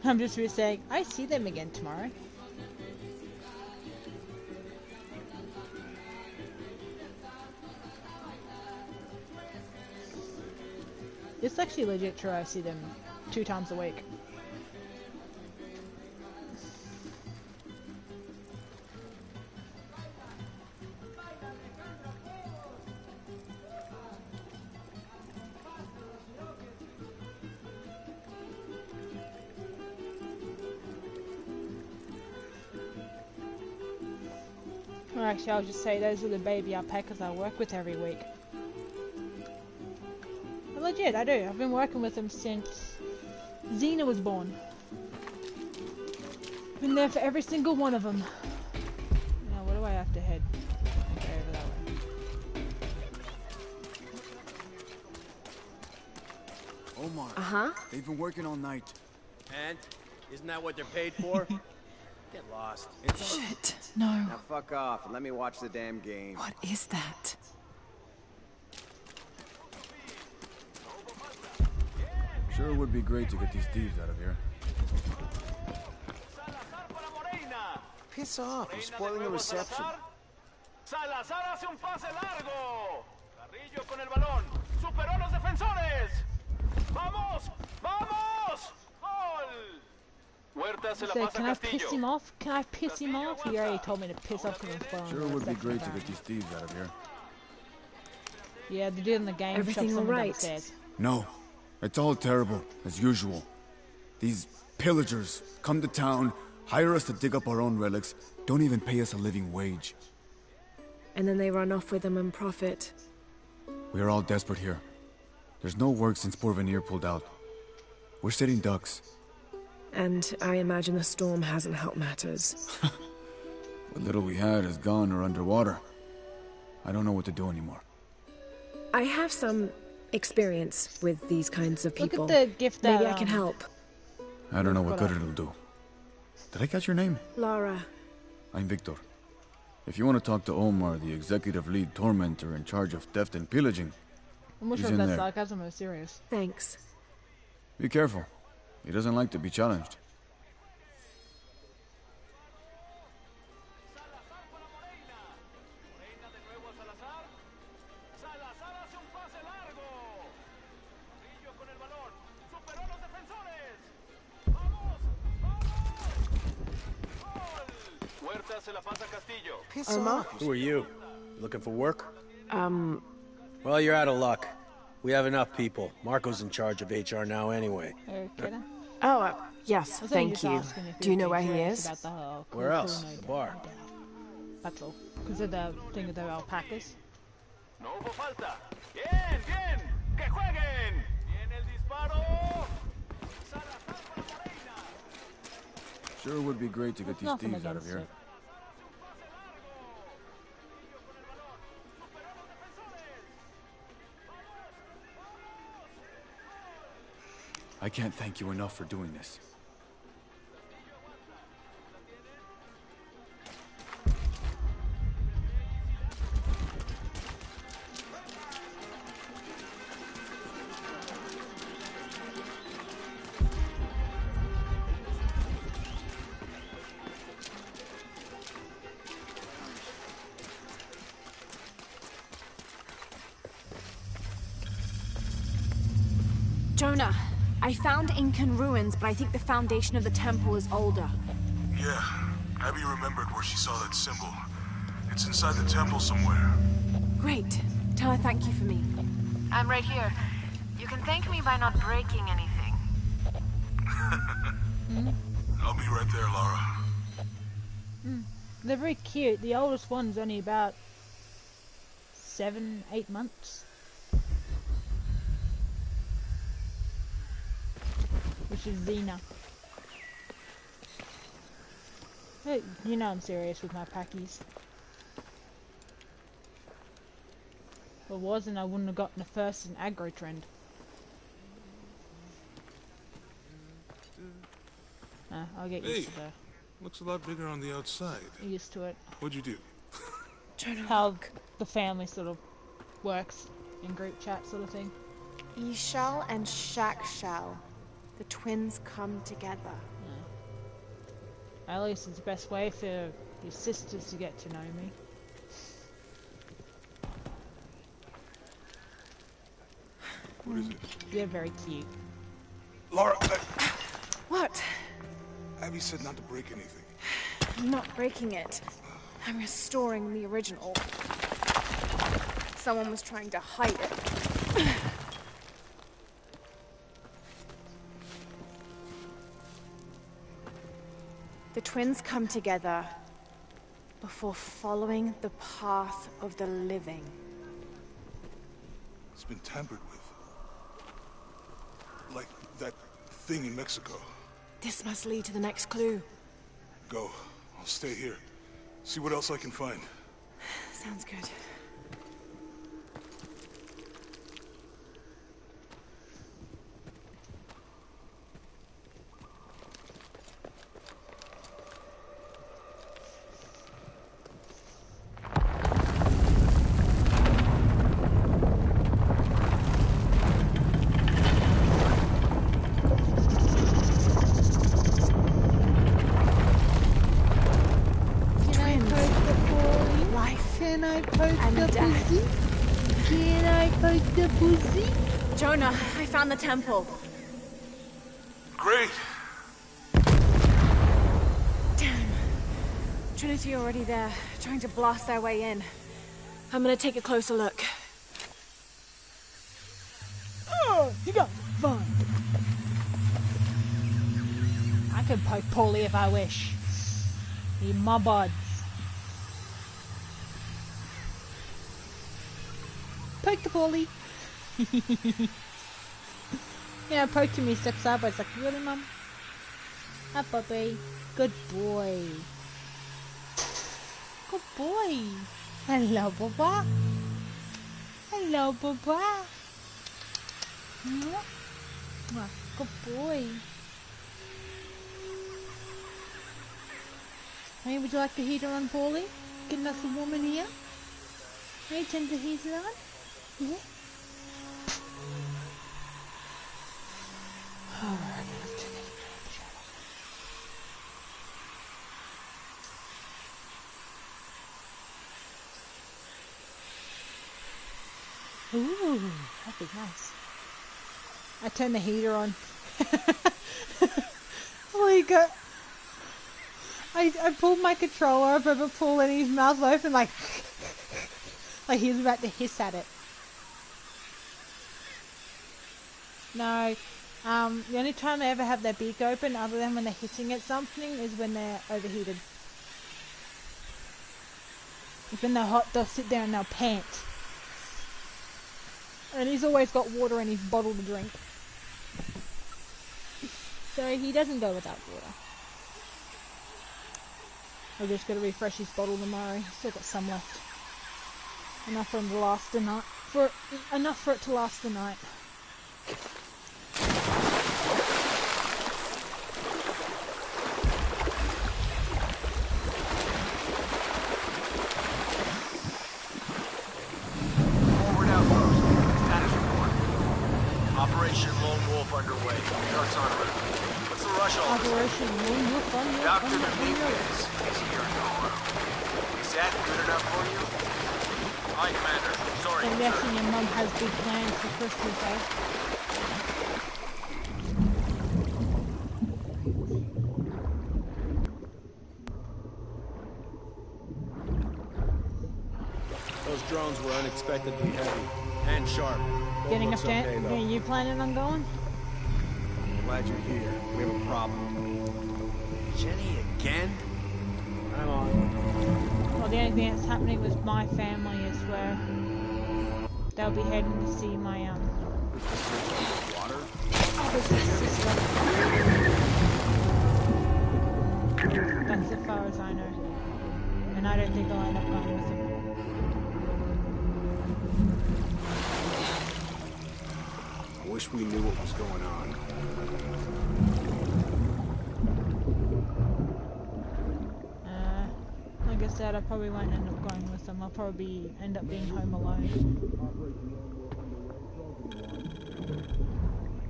I'm just really saying, I see them again tomorrow. It's actually legit true, I see them 2 times a week. Well, actually, I'll just say those are the baby alpacas I work with every week. Legit, I do. I've been working with them since Xena was born. Been there for every single one of them. Now, where do I have to head? Okay, over that way.
Omar.
Uh-huh.
They've been working all night.
And? Isn't that what they're paid for? Get lost.
Shit. No.
Now fuck off and let me watch the damn game.
What is that?
Sure would be great to get these thieves out of here. Piss off, you're spoiling the reception.
Salazar hace un pase largo. Carrillo con el balón. Superó los defensores. Vamos, vamos. Gol. Huerta se la
So,
pasa
can I piss
Castillo.
him off? Can I piss him off? He already told me to piss off because I'm following
Sure would be great to get these thieves out of here.
Yeah, the dude in the game
Everything
shoved someone
all right?
downstairs.
No, it's all terrible, as usual. These pillagers come to town, hire us to dig up our own relics, don't even pay us a living wage.
And then they run off with them and profit.
We are all desperate here. There's no work since Porvenir pulled out. We're sitting ducks.
And I imagine the storm hasn't helped matters.
What little we had is gone or underwater. I don't know what to do anymore.
I have some experience with these kinds of people.
Look at the gift that,
Maybe I can help.
I don't know what good it'll do. Did I catch your name?
Lara.
I'm Victor. If you want to talk to Omar, the executive lead tormentor in charge of theft and pillaging,
I'm not
he's
sure if
in
that's
there.
sarcasm or serious.
Thanks.
Be careful. He doesn't like to be challenged.
Omar?
Who are you? Looking for work? Well, you're out of luck. We have enough people. Marco's in charge of HR now anyway.
Okay then.
Oh, yes,
I was only
thank
just
you.
asking if
Do you know where he
curious
is?
about the whole
Where
cool
else?
no
The
doubt,
bar.
no doubt. That's all. Because of the thing of the alpacas.
No hubo falta. Bien, bien. Que jueguen. Viene el disparo. Salazar para Morena.
Sure would be great to get these
Nothing
thieves out of
against
here.
it.
I can't thank you enough for doing this.
Jonah, I found Incan ruins, but I think the foundation of the temple is older.
Yeah, Abby remembered where she saw that symbol. It's inside the temple somewhere.
Great. Tell her thank you for me.
I'm right here. You can thank me by not breaking anything.
I'll be right there, Lara.
They're very cute. The oldest one's only about 7, 8 months. Which is Xena. Hey, you know I'm serious with my packies. If it wasn't, I wouldn't have gotten the first in aggro trend. I'll get used to that.
Looks a lot bigger on the outside.
Used to it.
What'd you do?
How the family sort of works in group chat sort of thing.
E-Shell and Shack Shell. The twins come together.
Yeah. At least it's the best way for your sisters to get to know me.
What is it?
They're very cute.
Lara,
What?
Abby said not to break anything.
I'm not breaking it. I'm restoring the original. Someone was trying to hide it. The twins come together before following the path of the living.
It's been tampered with. Like that thing in Mexico.
This must lead to the next clue.
Go. I'll stay here. See what else I can find.
Sounds good. Jonah, I found the temple.
Great!
Damn. Trinity already there, trying to blast their way in. I'm gonna take a closer look.
Oh, you got fun. I could poke Paulie if I wish. You my buds. Poke the Paulie. Yeah, poke me, step sideways like, really, Mum? Hi, puppy. Good boy. Good boy. Hello, Baba. Hello, Baba. Good boy. Hey, would you like the heater on, Paulie? Getting us a woman here? Hey, turn the heater on? Yeah. Alright, let's take a ooh, that'd be nice. I turned the heater on. Like, I pulled my controller up over Paul and his mouth open like he was about to hiss at it. No, the only time they ever have their beak open other than when they're hissing at something is when they're overheated. If when they're hot, they'll sit there and they'll pant. And he's always got water in his bottle to drink. So he doesn't go without water. We're just going to refresh his bottle tomorrow. He's still got some left. Enough for him to last the night. Enough for it to last the night.
Forward outpost. Status report. Operation Lone Wolf underway. Trucks en route. What's the rush all this?
Operation Lone Wolf underway.
Dr. Dominguez is here in Colorado. Is that good enough for you? Hi, Commander. Sorry.
I'm guessing your mum has big plans for Christmas, eh?
Those drones were unexpectedly heavy and sharp.
Getting up there? Okay, you planning on going?
I'm glad you're here. We have a problem. Jenny again? I'm on.
Well, the only thing that's happening with my family is where they'll be heading to see my
Water?
sister. That's as far as I know. And I don't think I'll end up going with him.
I wish we knew what was going on.
Like I said, I probably won't end up going with them. I'll probably end up being home alone.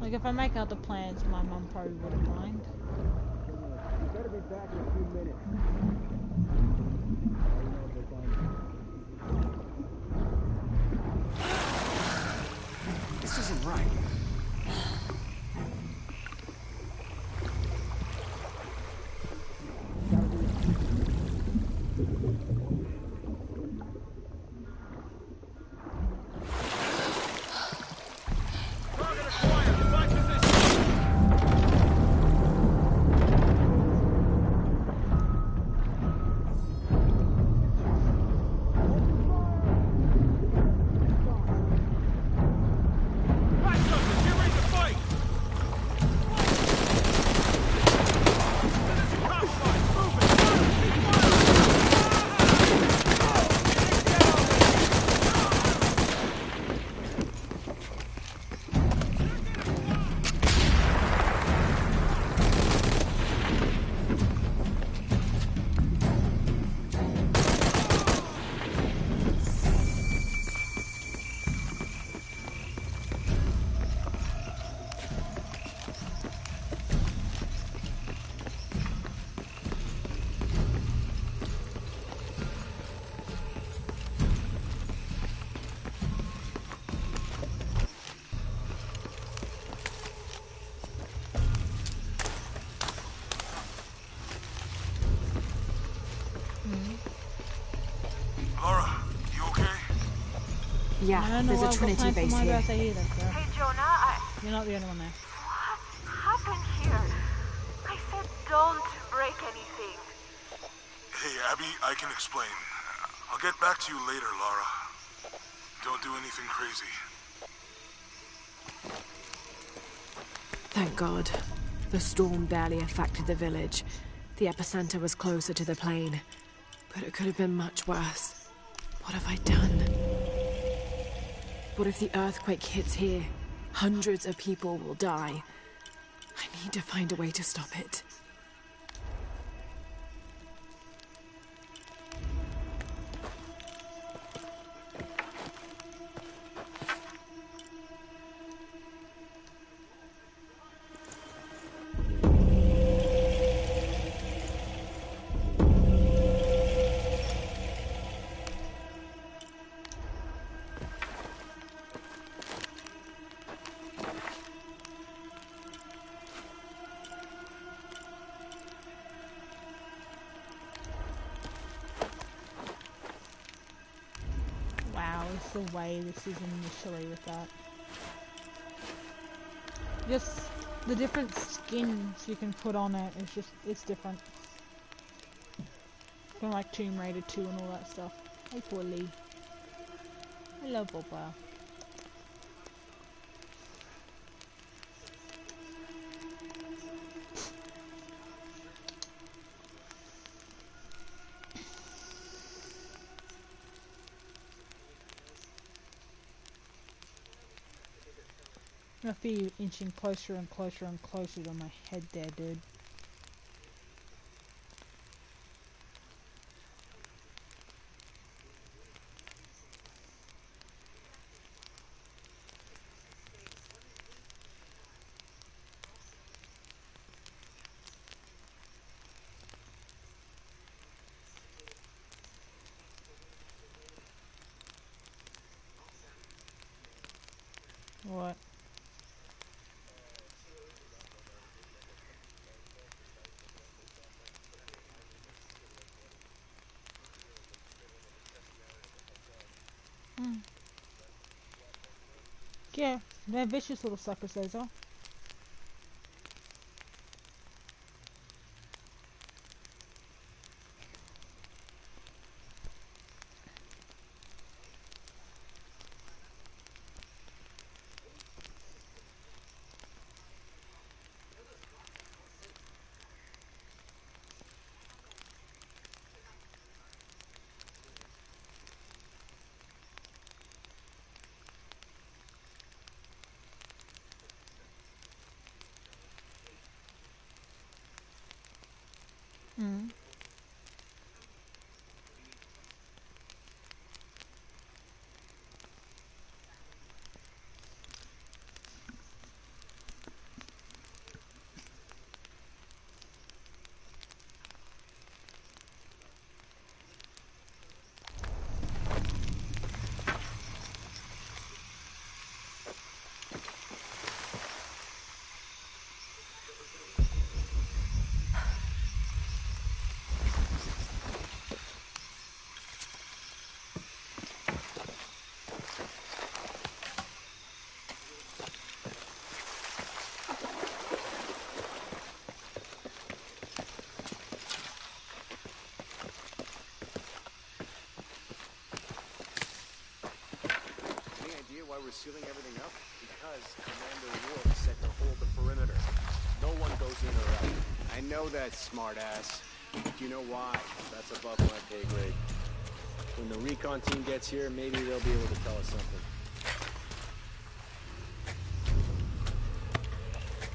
Like if I make other plans, my mum probably wouldn't mind.
You better be back in a few minutes.
This isn't right.
Yeah, there's a Trinity base here.
Hey, Jonah,
You're not the only one there.
What happened here? I said don't break anything.
Hey, Abby, I can explain. I'll get back to you later, Lara. Don't do anything crazy.
Thank God. The storm barely affected the village. The epicenter was closer to the plain. But it could have been much worse. What have I done? What if the earthquake hits here? Hundreds of people will die. I need to find a way to stop it.
The way this is initially with that. Just the different skins you can put on it is just, it's different. Kind of like Tomb Raider 2 and all that stuff. Hey Polly. Hello Boba. I feel you inching closer and closer and closer to my head there, dude. What? Yeah, they're vicious little suckers, those are.
know that, smartass. Do you know why?
That's above my pay grade. When the recon team gets here, maybe they'll be able to tell us something.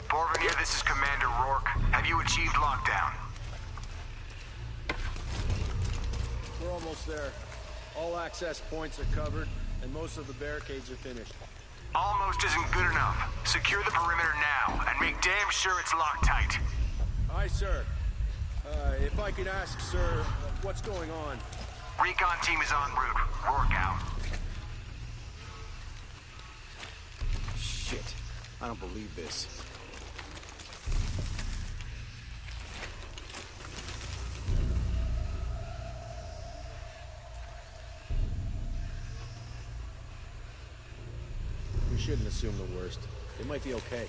Borvenier, this is Commander Rourke. Have you achieved lockdown?
We're almost there. All access points are covered, and most of the barricades are finished.
Almost isn't good enough. Secure the perimeter now, and make damn sure it's locked tight.
Aye, sir. If I could ask, sir, what's going on?
Recon team is en route. Rourke out.
Shit. I don't believe this.
We shouldn't assume the worst. They might be okay.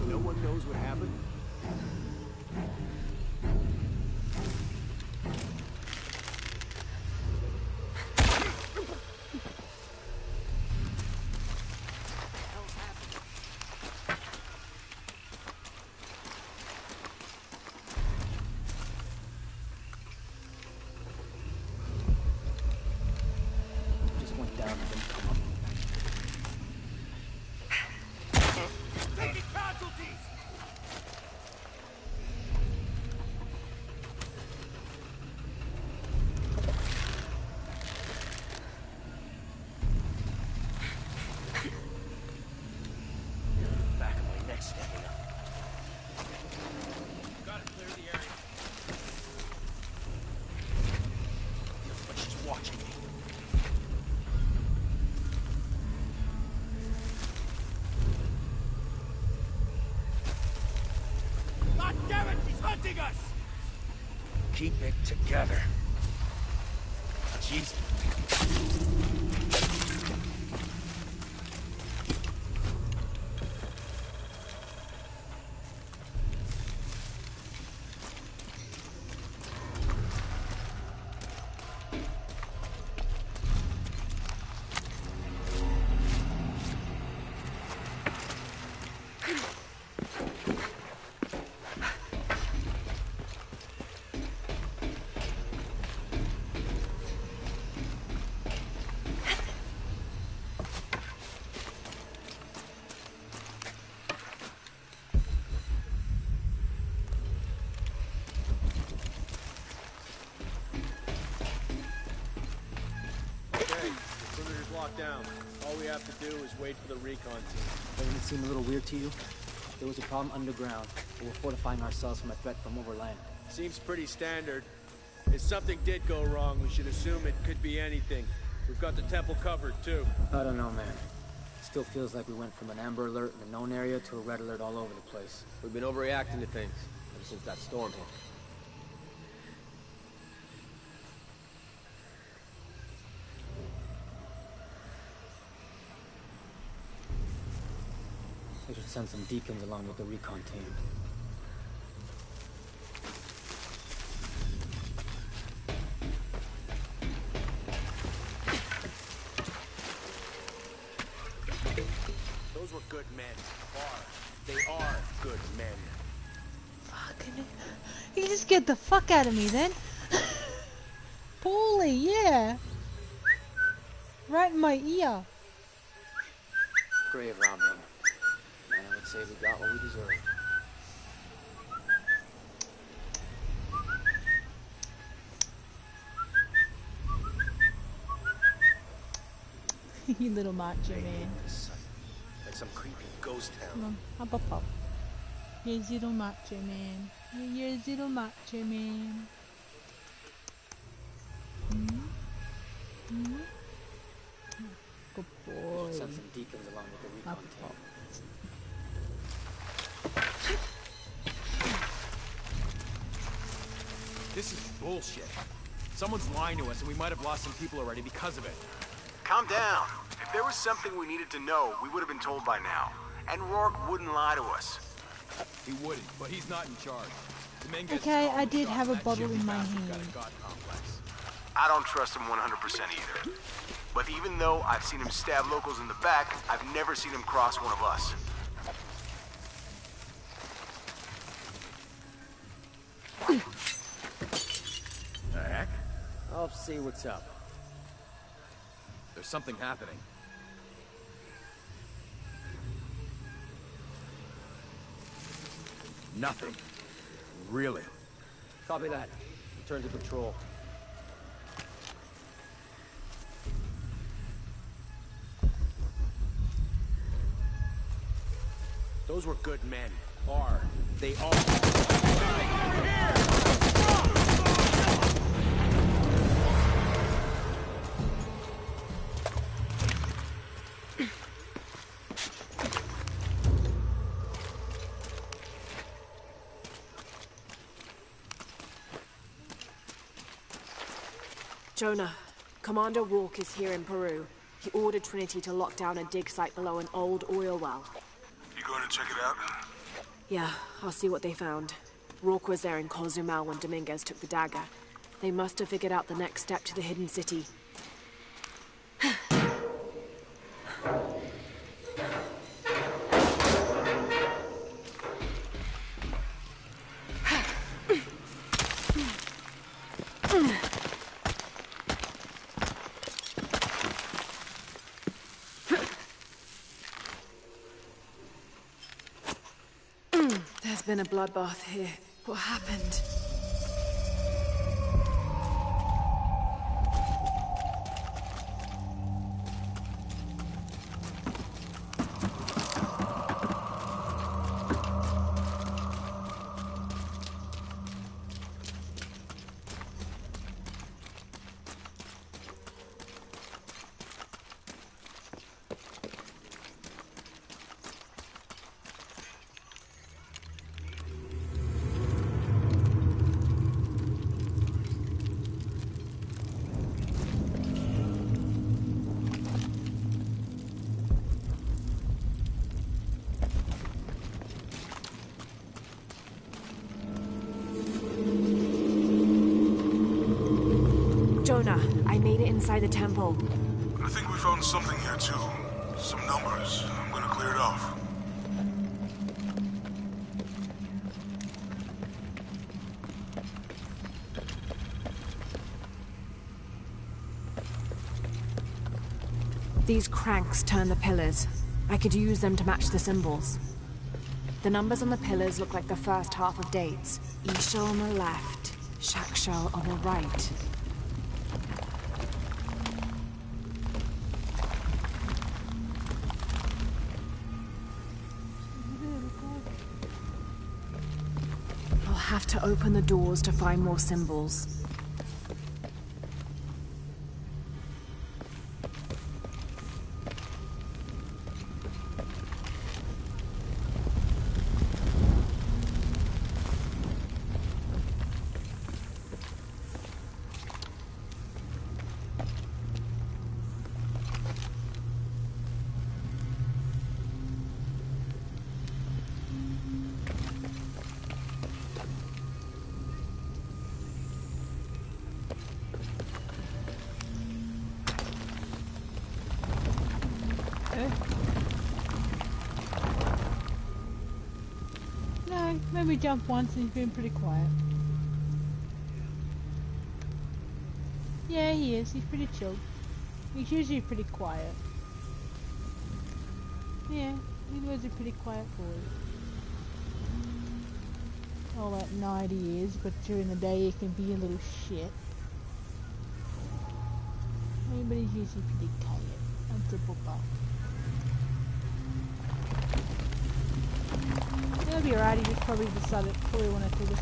No one knows what happened?
Just went down and didn't come up.
Taking casualties!
Back of my neck standing up.
Gotta clear the area.
Feels like she's watching me.
God damn it, he's hunting us!
Keep it together. Jesus.
Okay, the perimeter's locked down. All we have to do is wait for the recon team.
Doesn't it seem a little weird to you? There was a problem underground, but we're fortifying ourselves from a threat from overland.
Seems pretty standard. If something did go wrong, we should assume it could be anything. We've got the temple covered, too.
I don't know, man. Still feels like we went from an amber alert in the known area to a red alert all over the place.
We've been overreacting to things ever since that storm hit.
We should send some deacons along with the recon team.
Those were good men. They are good men.
Fucking. You just scared the fuck out of me then. Paulie, yeah. Right in my ear.
Grave robbing. And I would say we got what we deserved.
You little macho man.
Like some creepy ghost town.
Come on, hop up up. You're a little macho man. You're a little macho man. Good boy.
Send some deacons along with the recon team.
This is bullshit. Someone's lying to us and we might have lost some people already because of it.
Calm down. If there was something we needed to know, we would have been told by now. And Rourke wouldn't lie to us.
He wouldn't, but he's not in charge. The men get
Okay,
strong
I
with
did
shots
have a
and that
bottle
shifty
in my
bastard's
hand.
got a god complex.
I don't trust him 100% either. But even though I've seen him stab locals in the back, I've never seen him cross one of us.
The heck?
I'll see what's up.
There's something happening. Nothing. Really?
Copy that. Return to patrol.
Those were good men. Are. They are.
Jonah, Commander Rourke is here in Peru. He ordered Trinity to lock down a dig site below an old oil well.
You going to check it out?
Yeah, I'll see what they found. Rourke was there in Cozumel when Dominguez took the dagger. They must have figured out the next step to the hidden city. There's been a bloodbath here. What happened? Jonah, I made it inside the temple.
I think we found something here too. Some numbers. I'm gonna clear it off.
These cranks turn the pillars. I could use them to match the symbols. The numbers on the pillars look like the first half of dates. Isha on the left, Shakshal on the right. I'll have to open the doors to find more symbols.
No, maybe jump once and he's been pretty quiet. Yeah, he is. He's pretty chill. He's usually pretty quiet. Yeah, he was a pretty quiet boy. All that night he is, but during the day he can be a little shit. But he's usually pretty quiet. That's a booper. He'll be alright, he just probably decided probably wanted to listen.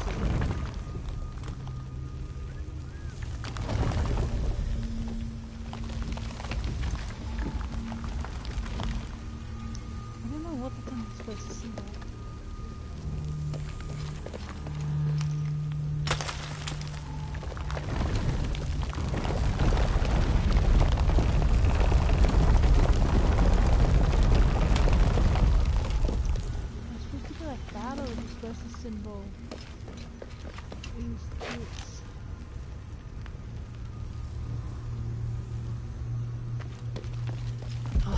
I don't know what the thing is supposed to see that. Symbol.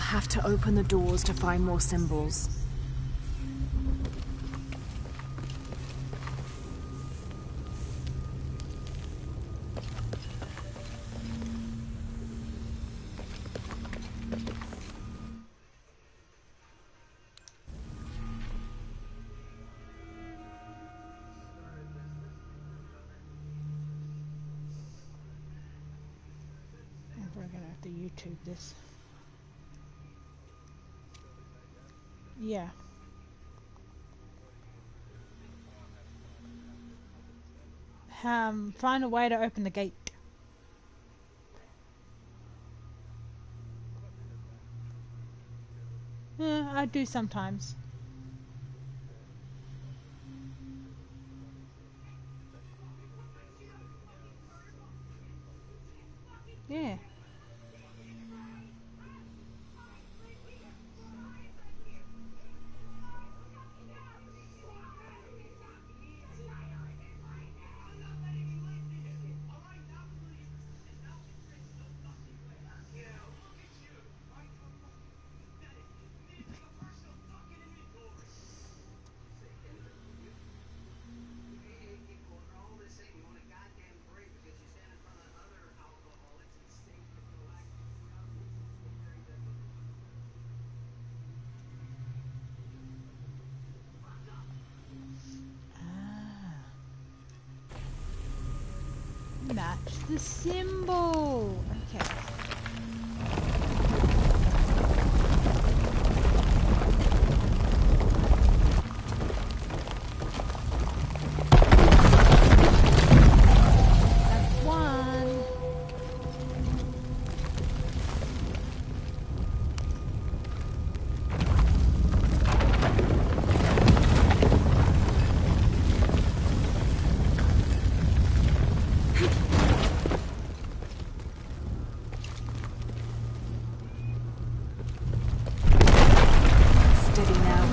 have to open the doors to find more symbols.
We're gonna have to YouTube this. Yeah. Find a way to open the gate. Yeah, I do sometimes. Yeah. Match the symbol. Okay. That's one.
Steady now.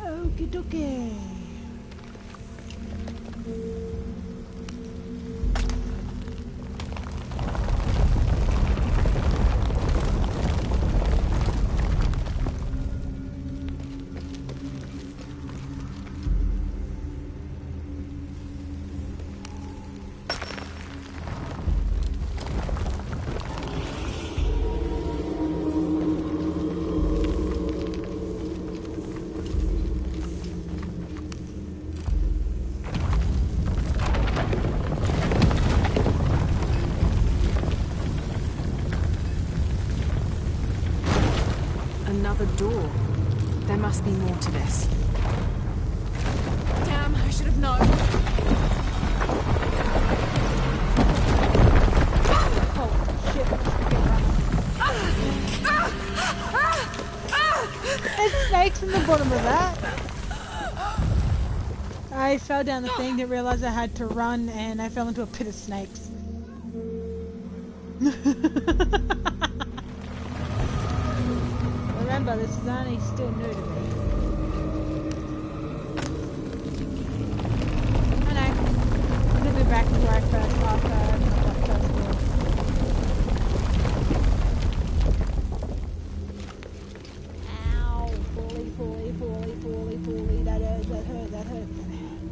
Okie dokie.
Another door. There must be more to this. Damn, I should have known.
Oh shit. There's snakes in the bottom of that. I fell down the thing, didn't realize I had to run, and I fell into a pit of snakes. Remember, this is only still new to me. I know. I'm gonna be back to where I first after I first did. Ow! Fully, fully, fully, fully, fully. That hurt, that hurt, that hurt, that hurts.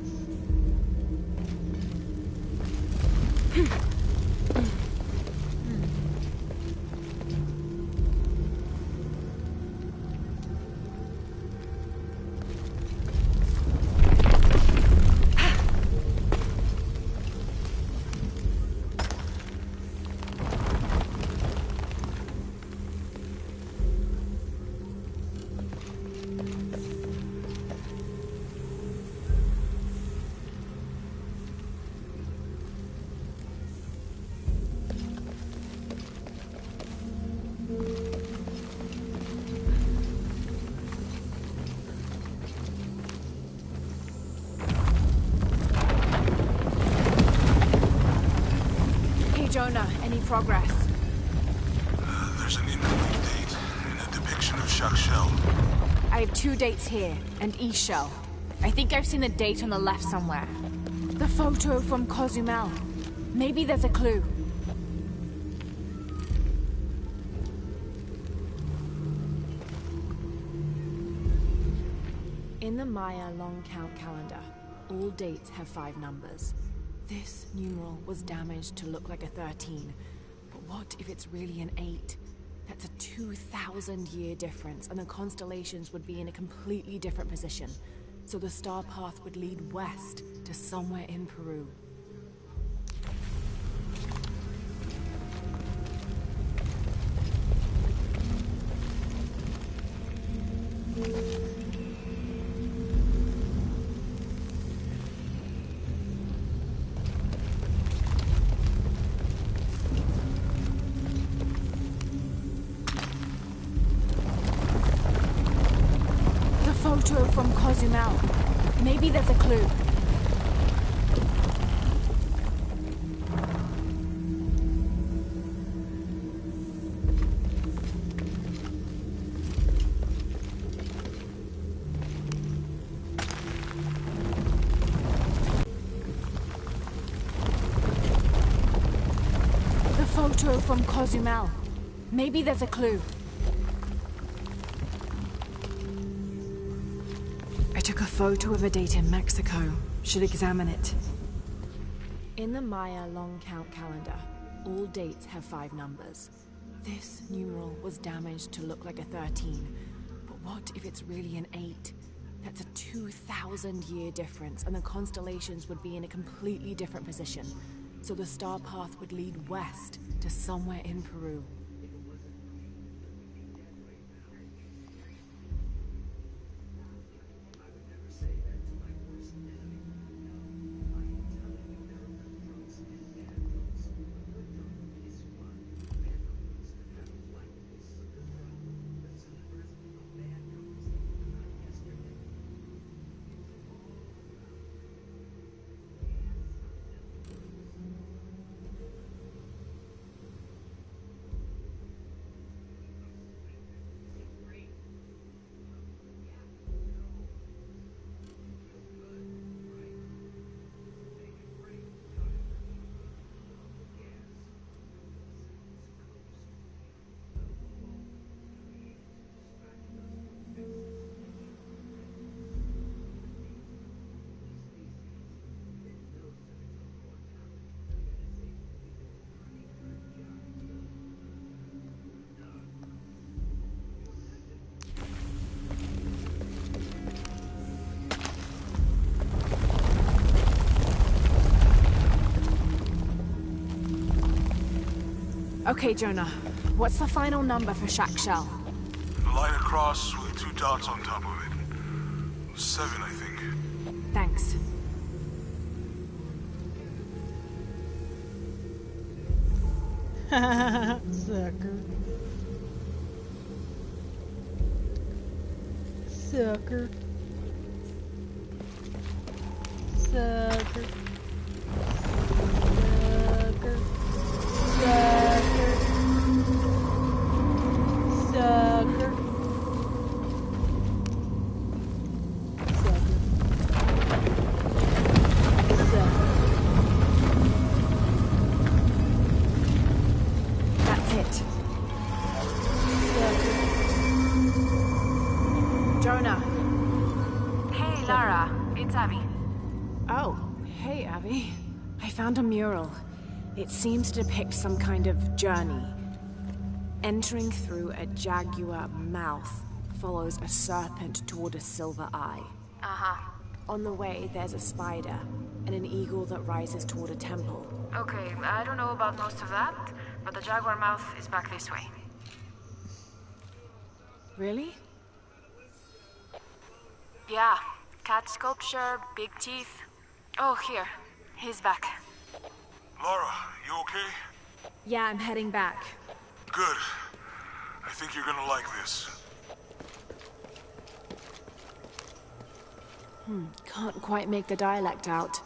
progress?
There's an incomplete date and a depiction of Jacques Shell.
I have 2 dates here, and E-Shell. I think I've seen the date on the left somewhere. The photo from Cozumel. Maybe there's a clue. In the Maya long count calendar, all dates have 5 numbers. This numeral was damaged to look like a 13. But what if it's really an 8? That's a 2,000-year difference, and the constellations would be in a completely different position. So the star path would lead west to somewhere in Peru. Photo from Cozumel. Maybe there's a clue. The photo from Cozumel. Maybe there's a clue. I took a photo of a date in Mexico. Should examine it. In the Maya long count calendar, all dates have 5 numbers. This numeral was damaged to look like a 13. But what if it's really an 8? That's a 2,000-year difference, and the constellations would be in a completely different position. So the star path would lead west to somewhere in Peru. Okay, Jonah. What's the final number for Jacques Shell?
The line across with 2 dots on top of it. 7, I think.
Thanks.
Sucker. Sucker. Sucker. Sucker. Sucker. Sucker.
That's it. Jonah.
Hey, Lara. It's Abby.
Oh, hey, Abby. I found a mural. It seems to depict some kind of journey. Entering through a jaguar mouth follows a serpent toward a silver eye.
Uh-huh.
On the way, there's a spider and an eagle that rises toward a temple.
Okay, I don't know about most of that, but the jaguar mouth is back this way.
Really?
Yeah. Cat sculpture, big teeth. Oh, here. He's back.
Lara, you okay?
Yeah, I'm heading back.
Good. I think you're gonna like this.
Can't quite make the dialect out.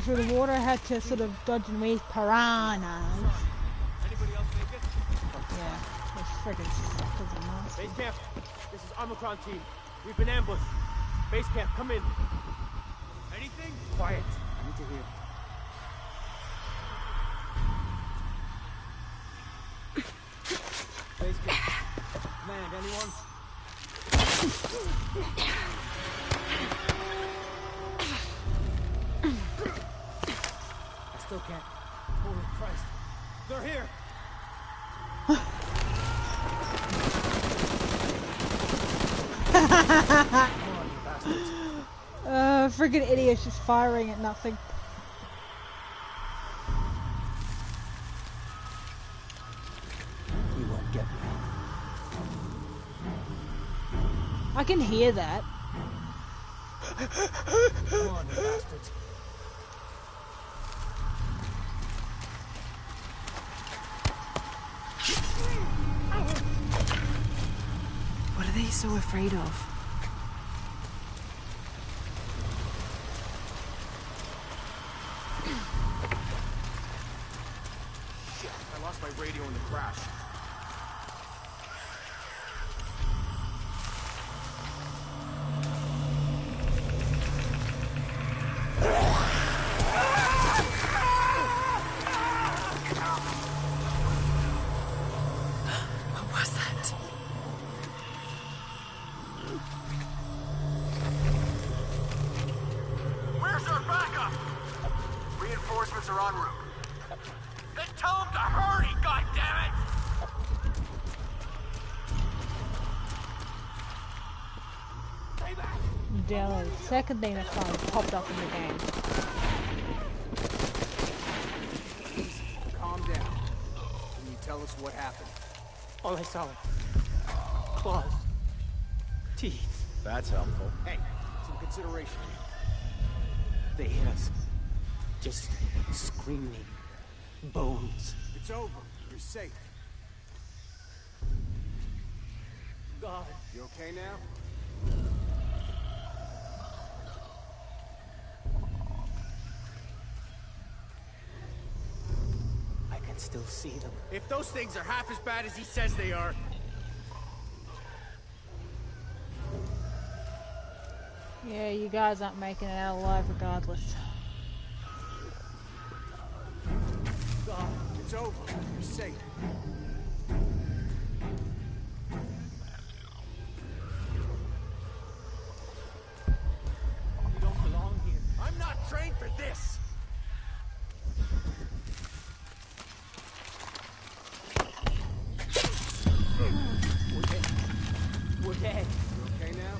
Through the water, I had to sort of dodge and weave piranhas. Yeah, those friggin' suckers are nasty.
Base camp, this is Omicron team. We've been ambushed. Base camp, come in. Anything? Quiet. I need to hear. Base camp. Command, anyone? Still can't. Holy Christ. They're here!
Friggin' idiots just firing at nothing.
You won't get me.
I can hear that.
Come on, you bastards.
What are they so afraid of?
Shit, I lost my radio in the crash.
Are en route. Then tell them to hurry, goddammit!
the second thing that finally popped up in the game.
Easy. Calm down. Can you tell us what happened?
All I saw. Claws. Teeth.
That's helpful.
Hey, some consideration.
They hit us. Just screaming. Bones.
It's over. You're safe.
God.
You okay now?
I can still see them.
If those things are half as bad as he says they are...
Yeah, you guys aren't making it out alive regardless.
God, it's over. You're safe.
You don't belong here.
I'm not trained for this!
We're dead. We're dead.
You okay now?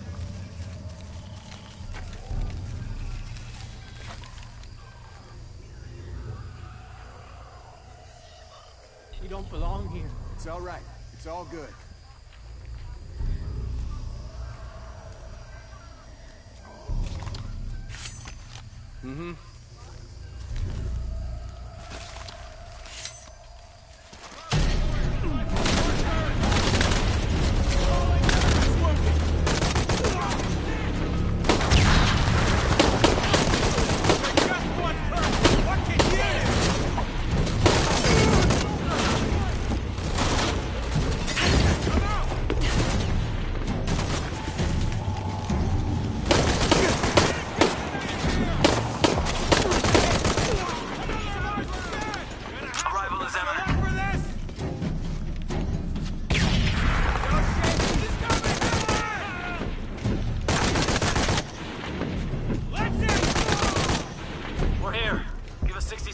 You don't belong here.
It's all right. It's all good.
Mm-hmm.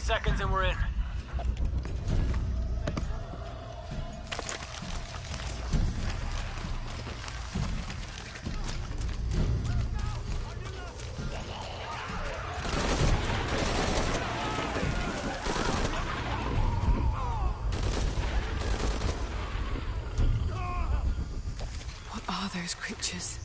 seconds and we're in.
What are those creatures?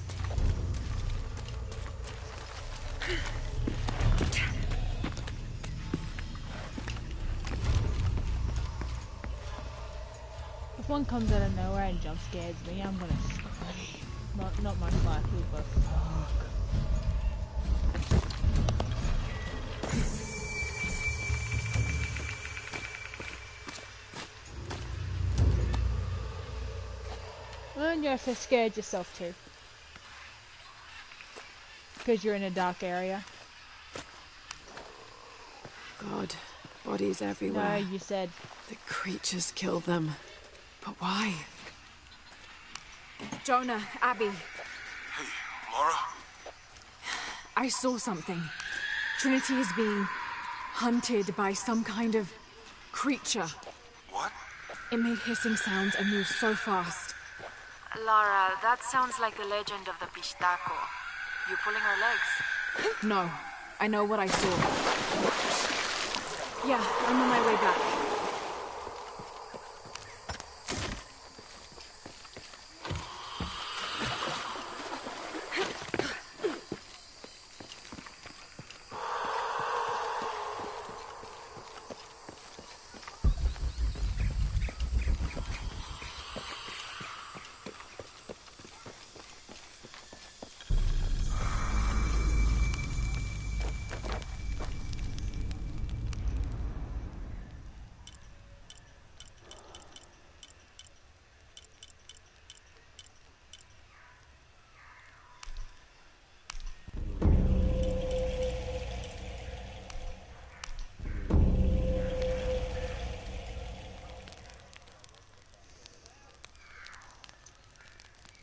If one comes out of nowhere and jump scares me, I'm gonna scream. Not much likely, but fuck. And you have to scare yourself too. Because you're in a dark area.
God, bodies everywhere.
No, you said.
The creatures killed them. But why? Jonah, Abby.
Hey, Laura?
I saw something. Trinity is being hunted by some kind of creature.
What?
It made hissing sounds and moved so fast.
Lara, that sounds like the legend of the Pistaco. You pulling her legs?
No, I know what I saw. Yeah, I'm on my way back.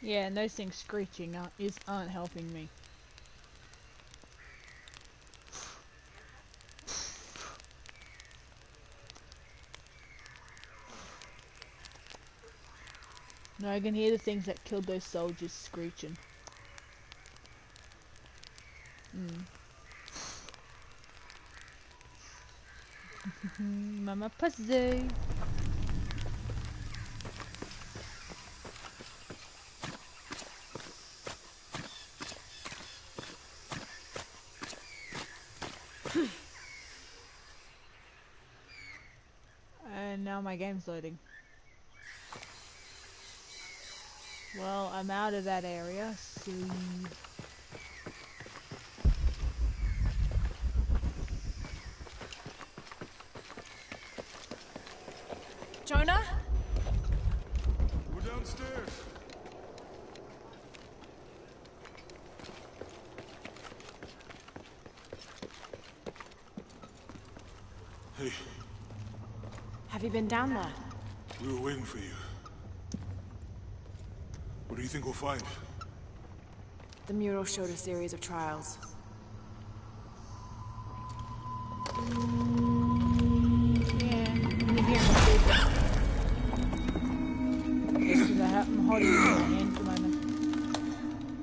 Yeah, and those things screeching aren't helping me. No, I can hear the things that killed those soldiers screeching. Mama pussy. And now my game's loading. Well, I'm out of that area, so...
Jonah?
We're downstairs. Hey.
Have you been down there?
We were waiting for you. What do you think we'll find?
The mural showed a series of trials.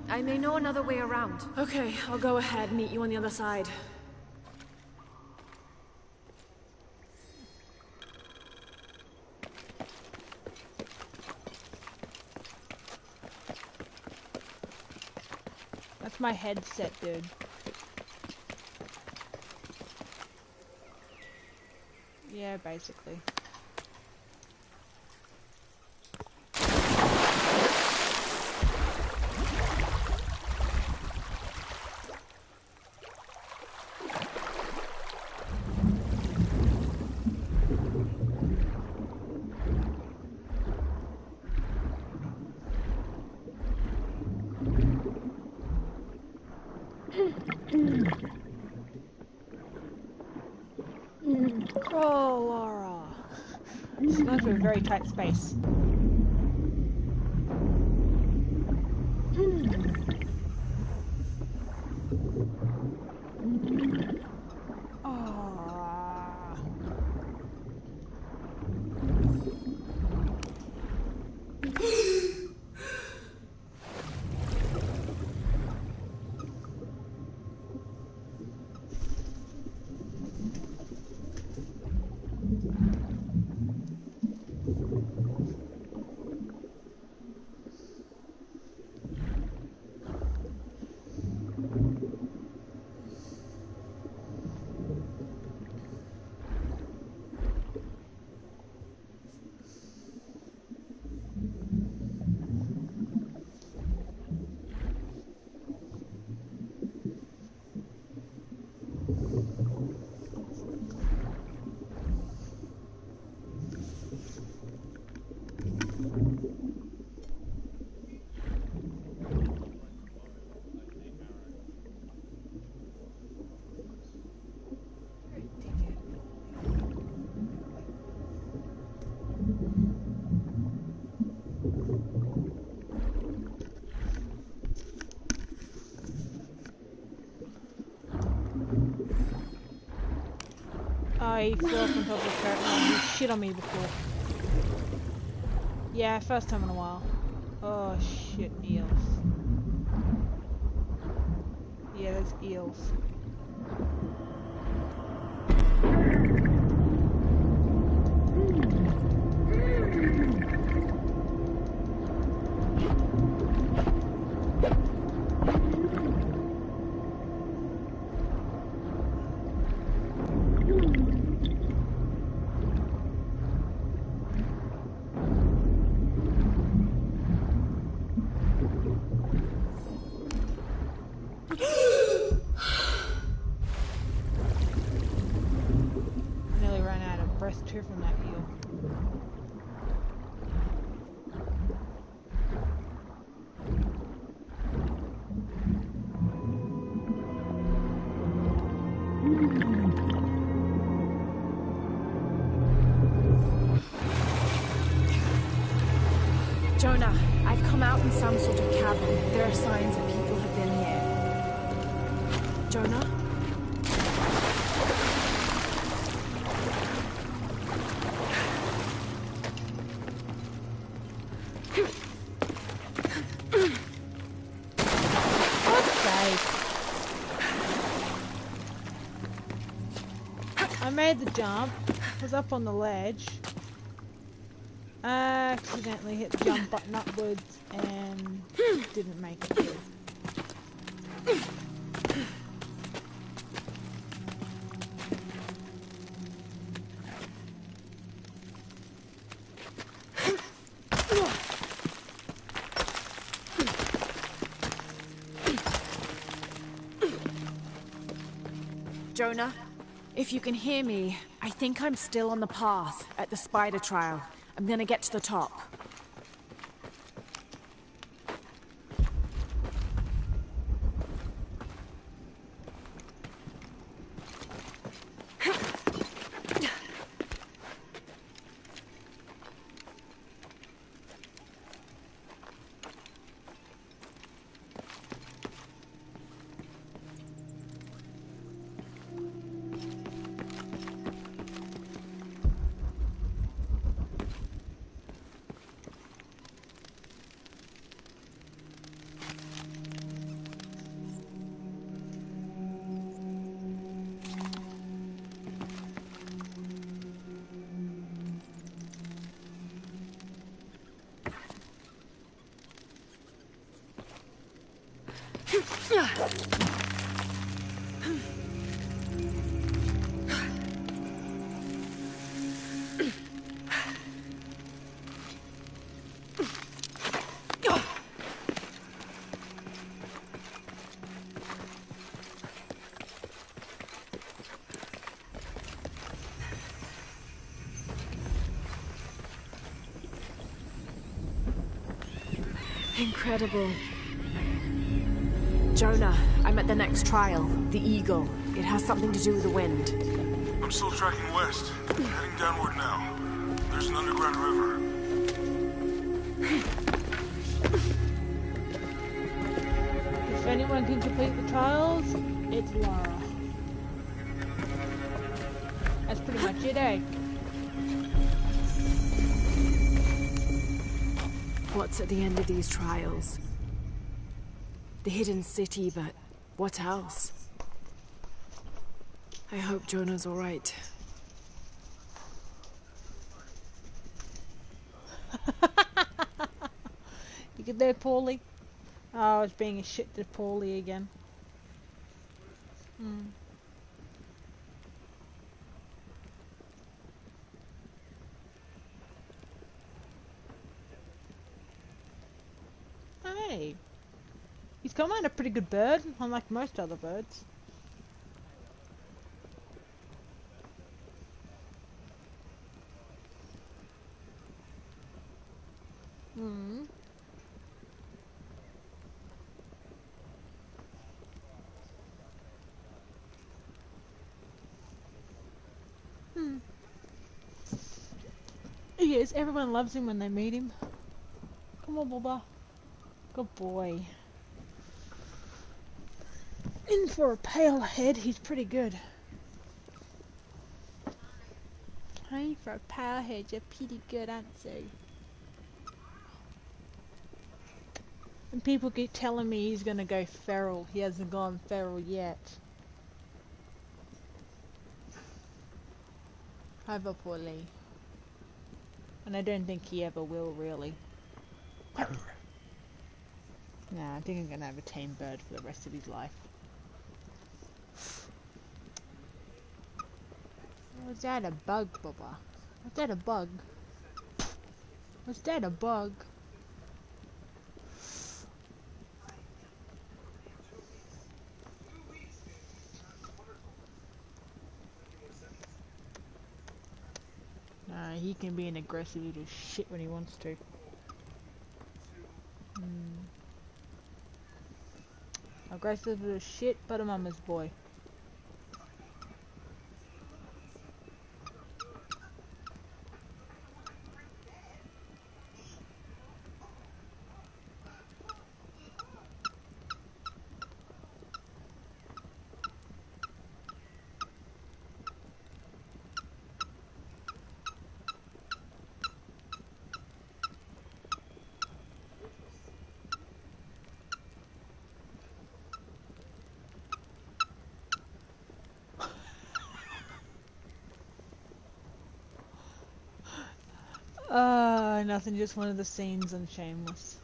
I may know another way around. Okay, I'll go ahead, meet you on the other side.
That's my headset, dude. Yeah, basically. Oh, Laura. It's going to a very tight space. I flew up on top of the carrot and you shit on me before. Yeah, first time in a while. Oh shit, eels. Yeah, there's eels. From that eel.
Jonah, I've come out in some sort of cabin. There are signs that people have been here. Jonah?
I made the jump. was up on the ledge. I accidentally hit the jump button upwards and didn't make it through.
Jonah, if you can hear me, I think I'm still on the path at the spider trial. I'm gonna get to the top. Incredible. Jonah, I'm at the next trial, the Eagle. It has something to do with the wind.
I'm still tracking west, heading downward now. There's an underground river.
If anyone can complete the trials, it's Lara. That's pretty much it, eh?
What's at the end of these trials? The hidden city, but what else? I hope Jonah's all right.
You get there, Paulie? Oh, I was being a shit to Paulie again. Hey. He's come out a pretty good bird, unlike most other birds. He is. Everyone loves him when they meet him. Come on, Bubba. Good boy. And for a pale head, he's pretty good. Hey, for a pale head, you're pretty good, aren't you? And people keep telling me he's gonna go feral. He hasn't gone feral yet. Have a Paulie. And I don't think he ever will, really. Nah, I think I'm gonna have a tame bird for the rest of his life. Was that a bug, Bubba? Was that a bug? Was that a bug? Nah, he can be an aggressive little shit when he wants to. Aggressive little shit, but a mama's boy. Nothing, just one of the scenes on Shameless.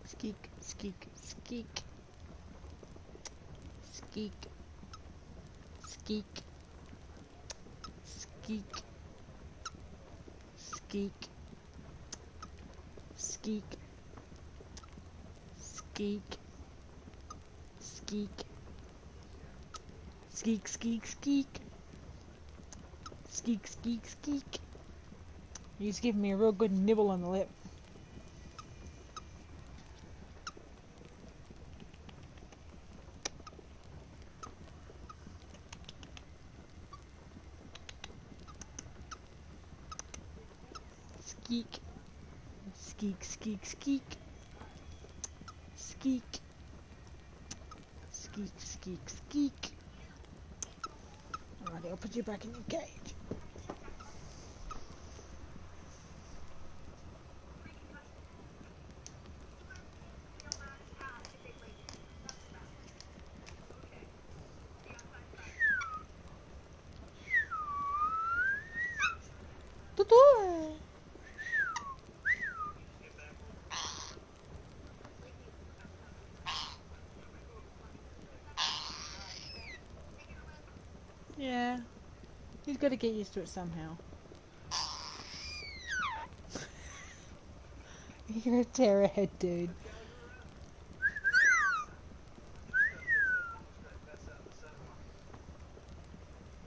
Skeek, skeek, skeek. Skeek. Skeek. Skeek. Skeek. Skeek. Skeek. Skeek. Skeek, skeek, skeek. Skeek, skeek, skeek. He's giving me a real good nibble on the lip. Skeek. Skeek, skeek, skeek. Skeek. Skeek, skeek, skeek. Alrighty, I'll put you back in your cage. Yeah, he's got to get used to it somehow. You're a terrorhead, dude.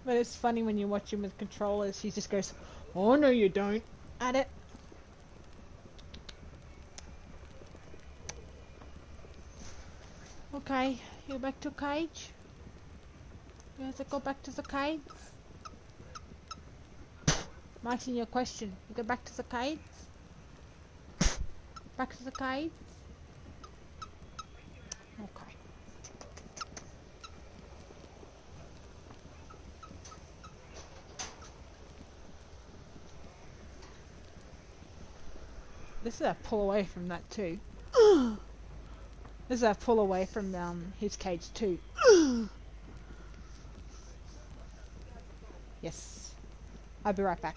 But it's funny when you watch him with controllers, he just goes, "Oh no you don't," at it. Okay, you're back to cage? You have to go back to the cave? I'm asking you a question. You go back to the cave? Back to the cave? Okay. This is a pull away from that too. This is a pull away from his cage too. Yes. I'll be right back.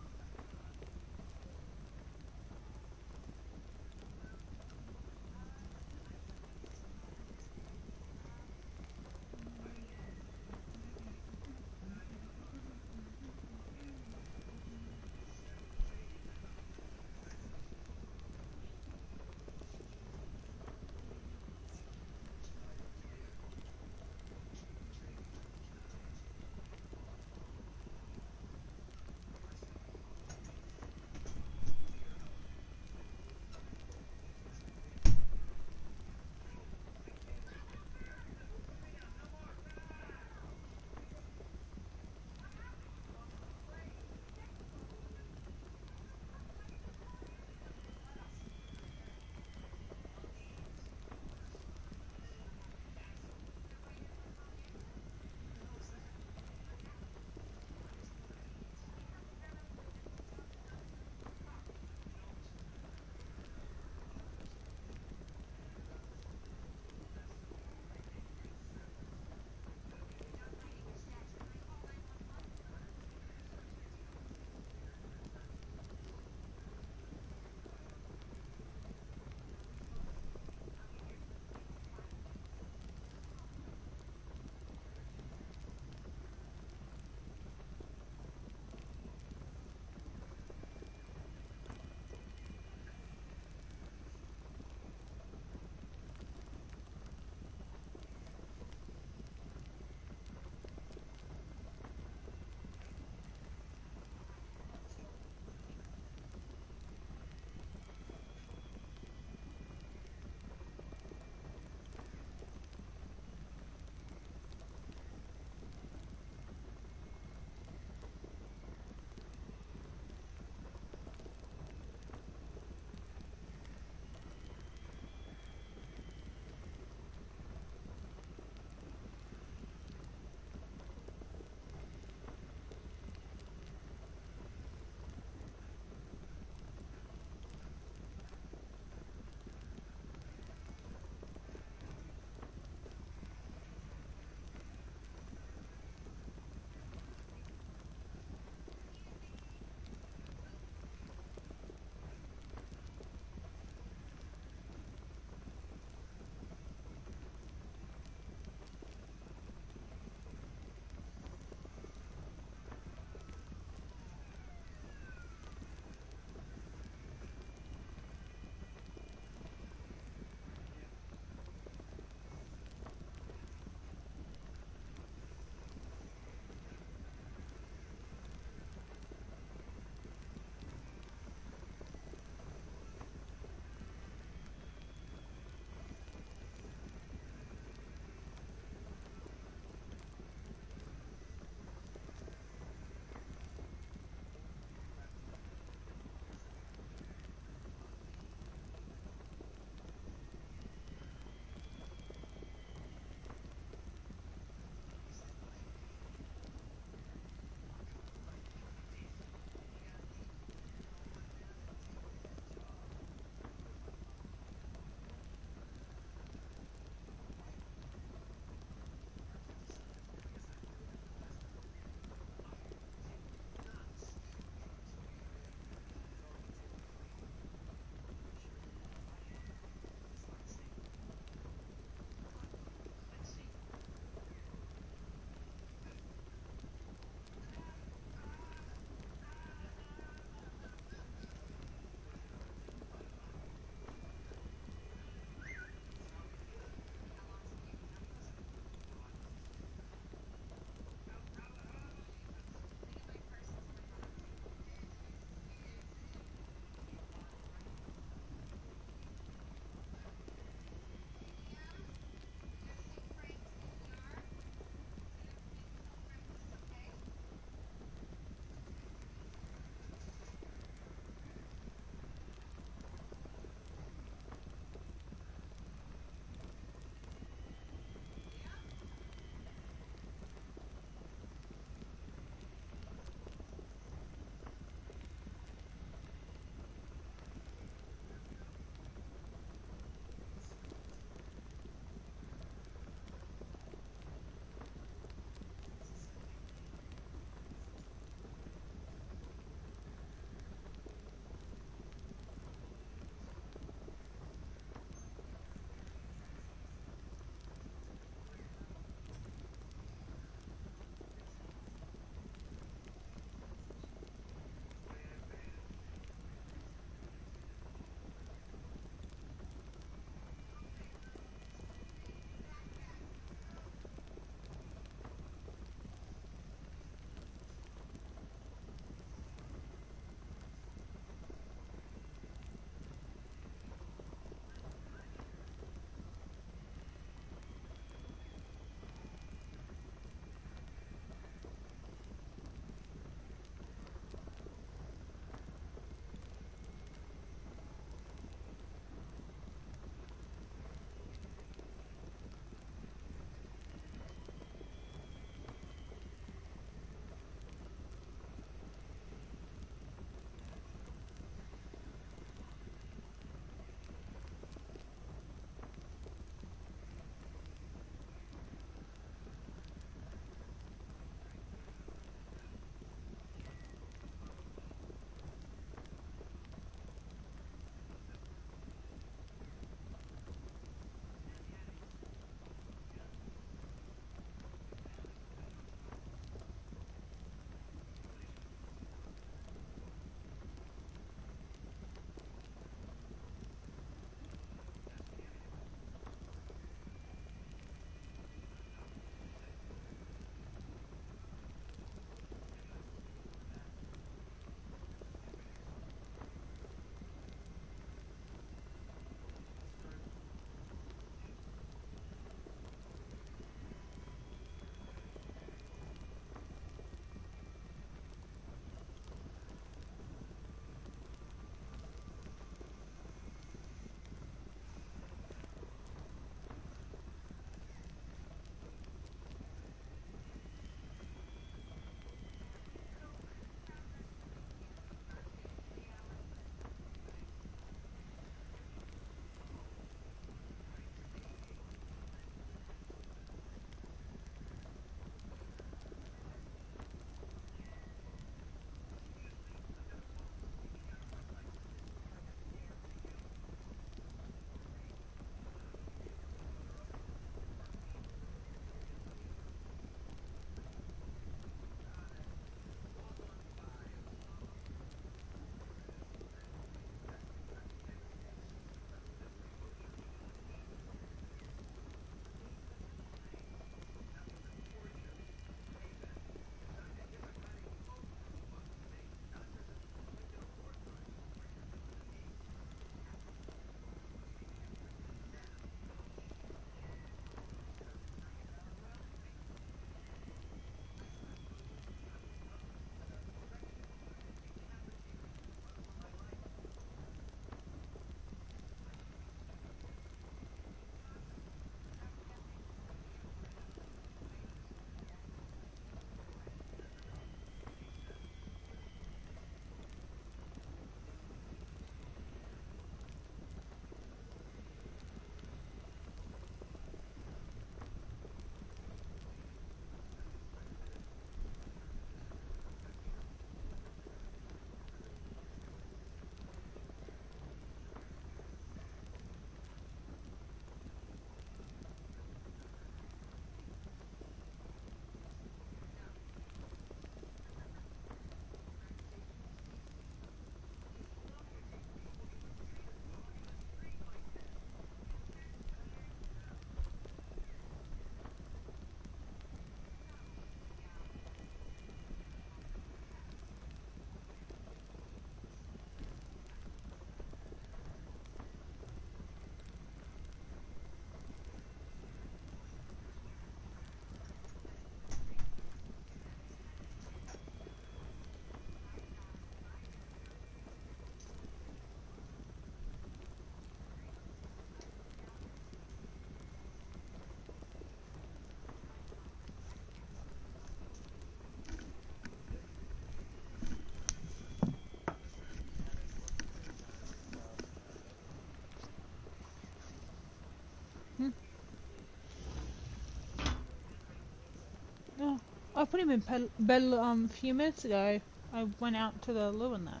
put him in bed a few minutes ago. I went out to the loo and that.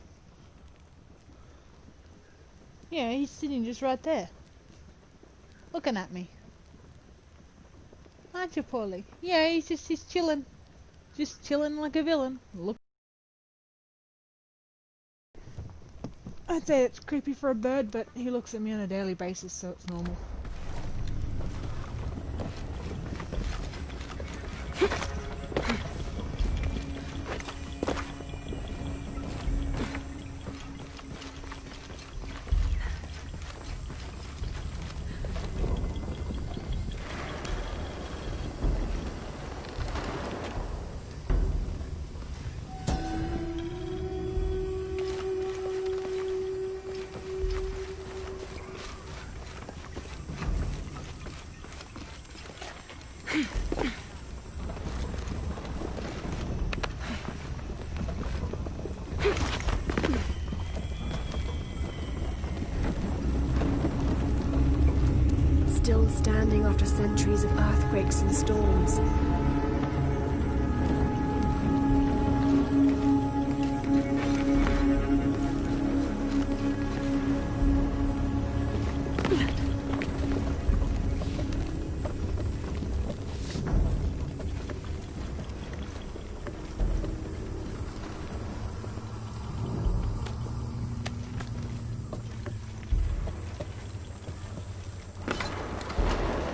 Yeah, he's sitting just right there. Looking at me. Aren't you, Paulie? Yeah, he's chilling. Just chilling like a villain. Look. I'd say it's creepy for a bird, but he looks at me on a daily basis, so it's normal.
Still standing after centuries of earthquakes and storms.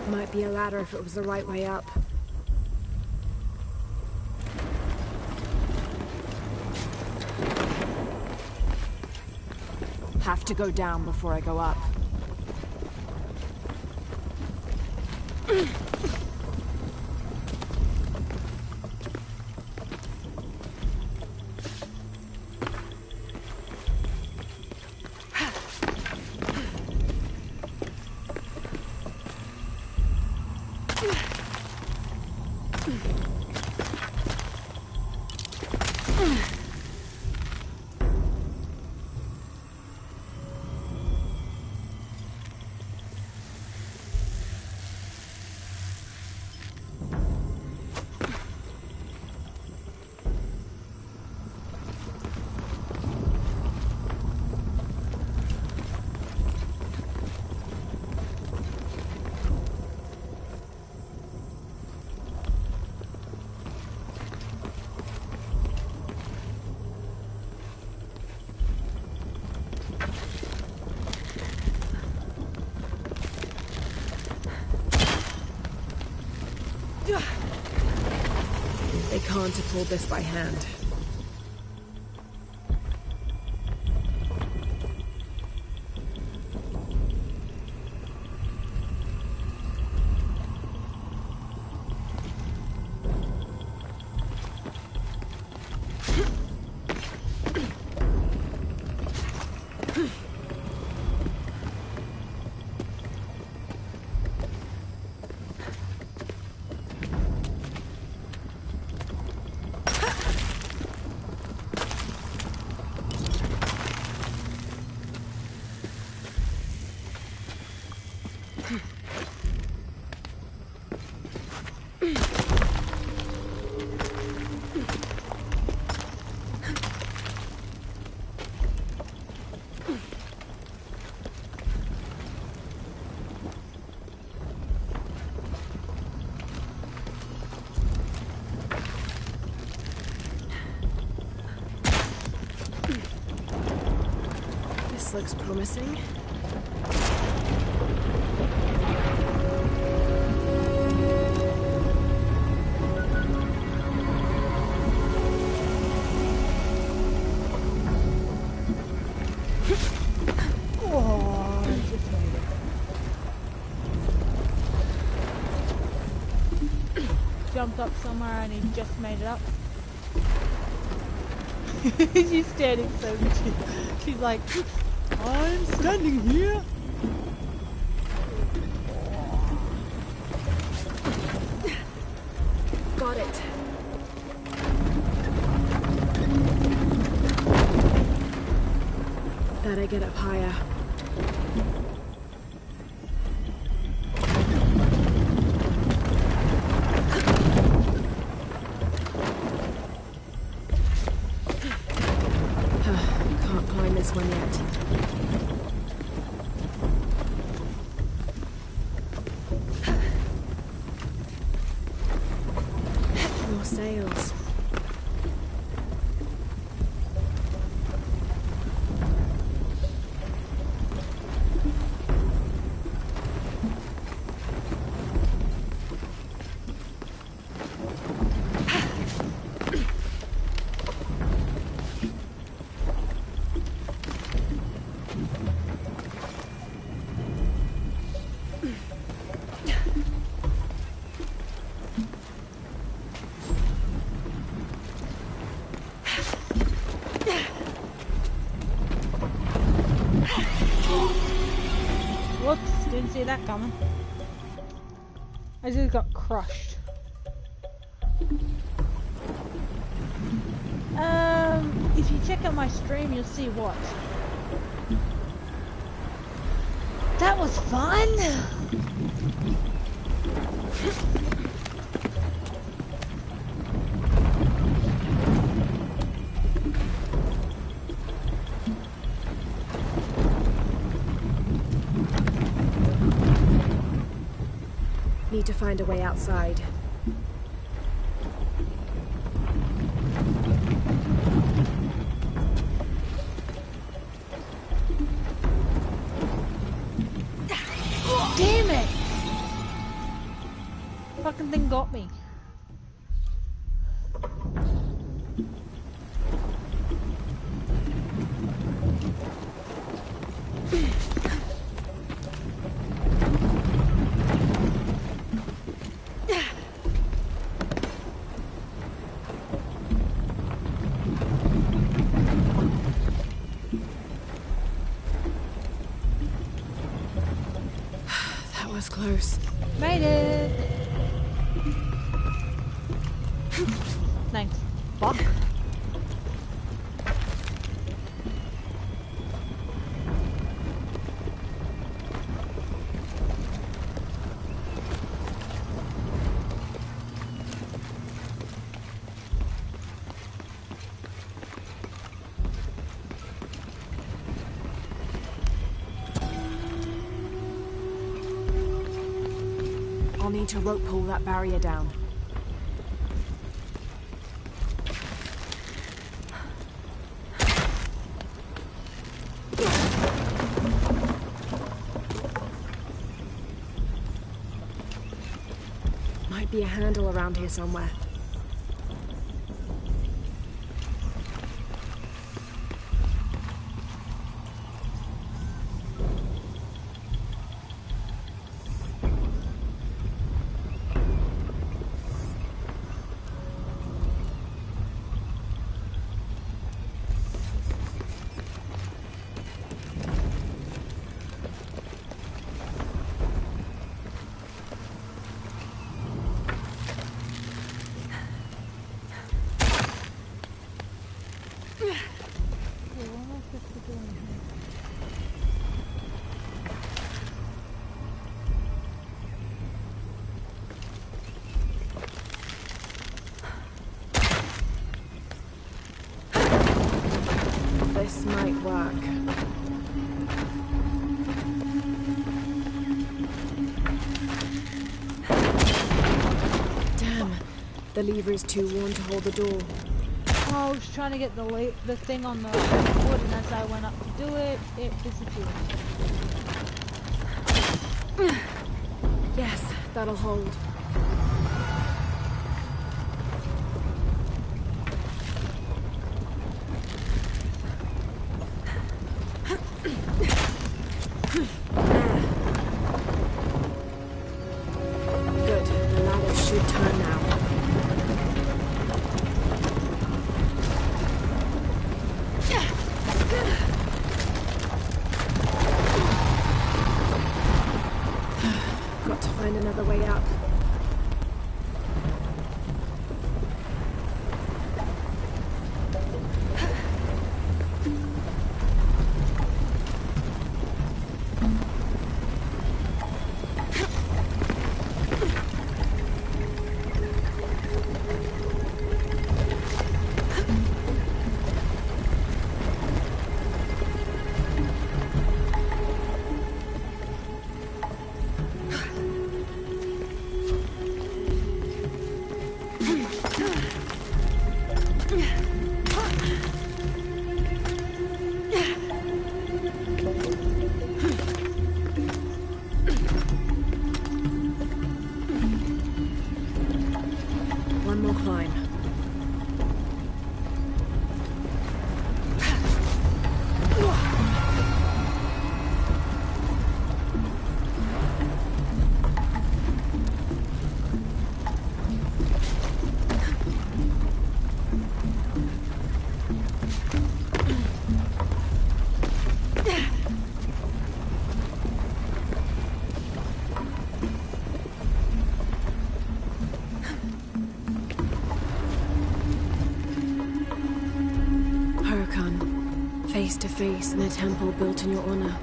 Might be a ladder if it was the right way up. Have to go down before I go up. They can't have pulled this by hand. This looks promising.
Jumped up somewhere and he just made it up. She's standing so cute. She's like, I'm standing here.
Got it. Better get up higher. sails.
Whoops, didn't see that coming. I just got crushed. If you check out my stream, you'll see what. That was fun!
Need to find a way outside.
Damn it! Fucking thing got me.
Close.
Made it! Thanks. Fuck.
I'll need to rope pull that barrier down. Might be a handle around here somewhere. This might work. Damn, the lever is too worn to hold the door.
Oh, I was trying to get the thing on the wood, and as I went up to do it, it disappeared.
Yes, that'll hold. Good, the ladder should turn now. Got to find another way up. more climb. Face to face in a temple built in your honor.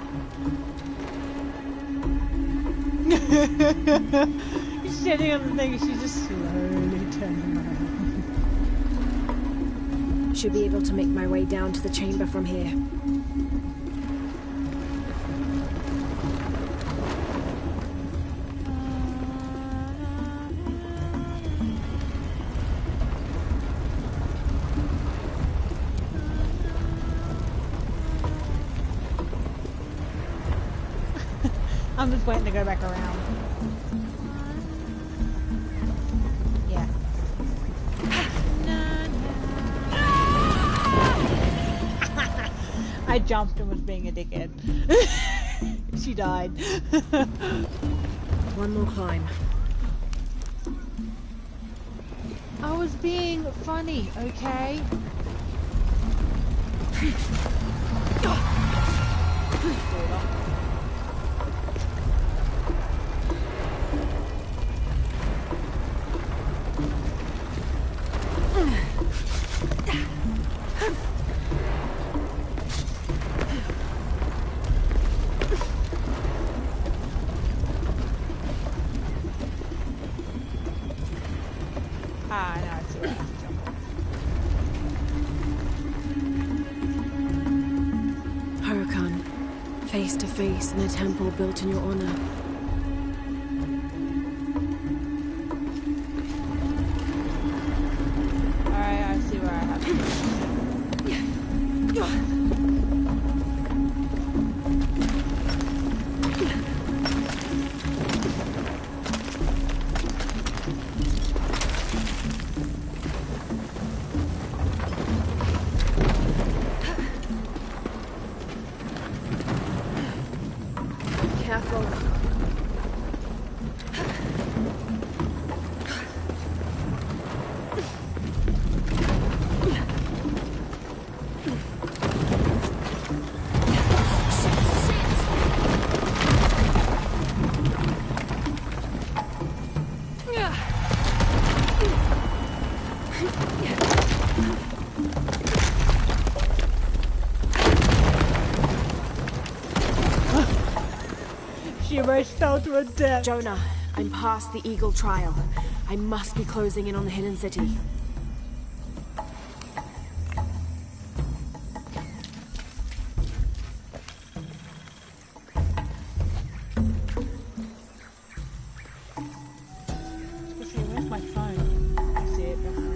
He's standing on the thing and she's just slowly turning around.
Should be able to make my way down to the chamber from here.
I'm just waiting to go back around. Yeah. I jumped and was being a dickhead. She died.
One more climb.
I was being funny, okay?
Face to face in a temple built in your honor.
Alright, I see where I have to fell to her death.
Jonah, I'm past the Eagle trial. I must be closing in on the hidden city.
Where's my phone? I see it behind.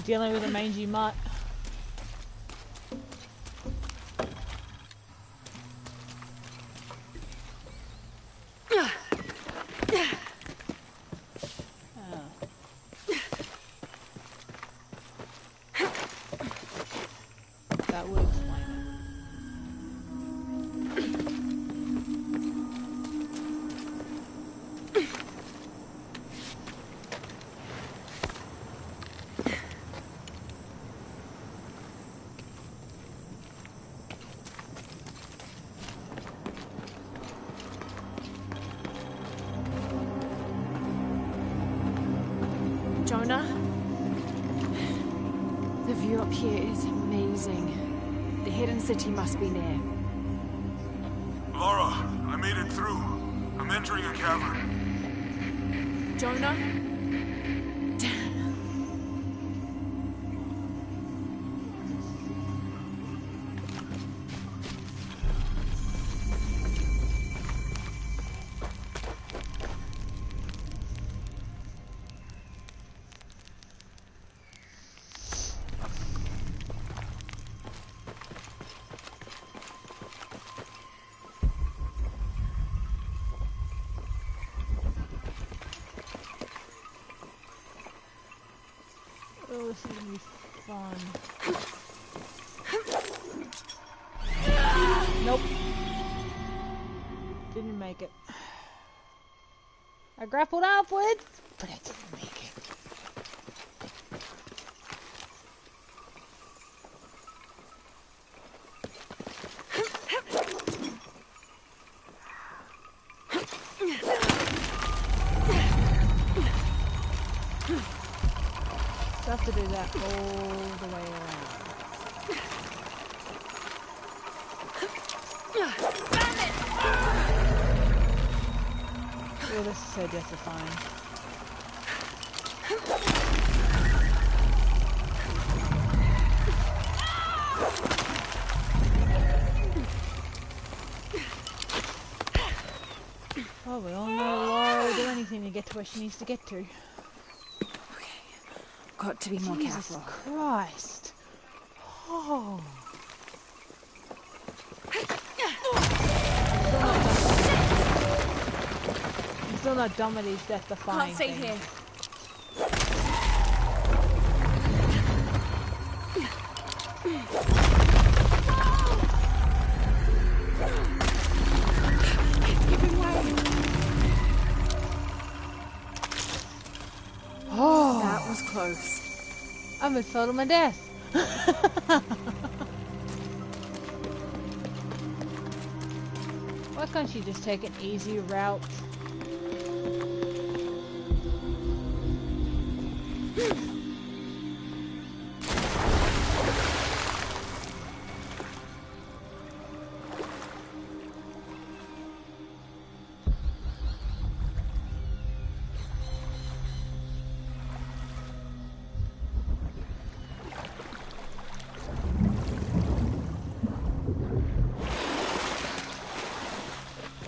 Dealing with a mangy mutt. That would explain it.
Jonah? The view up here is amazing. The hidden city must be near.
Lara, I made it through. I'm entering a cavern.
Jonah?
Oh, this is gonna be fun. Nope. Didn't make it. I grappled upwards, but I didn't make it. So I have to do that all the way around. Oh, this is so death-defying. Oh, we all know Laura will do anything to get to where she needs to get to.
Got to be more
Jesus
careful.
Christ. Oh. I'm still not done with these death-defying
Can't stay
things.
here. It's giving way.
Oh.
That was close.
I'm in total my death. Why can't you just take an easy route?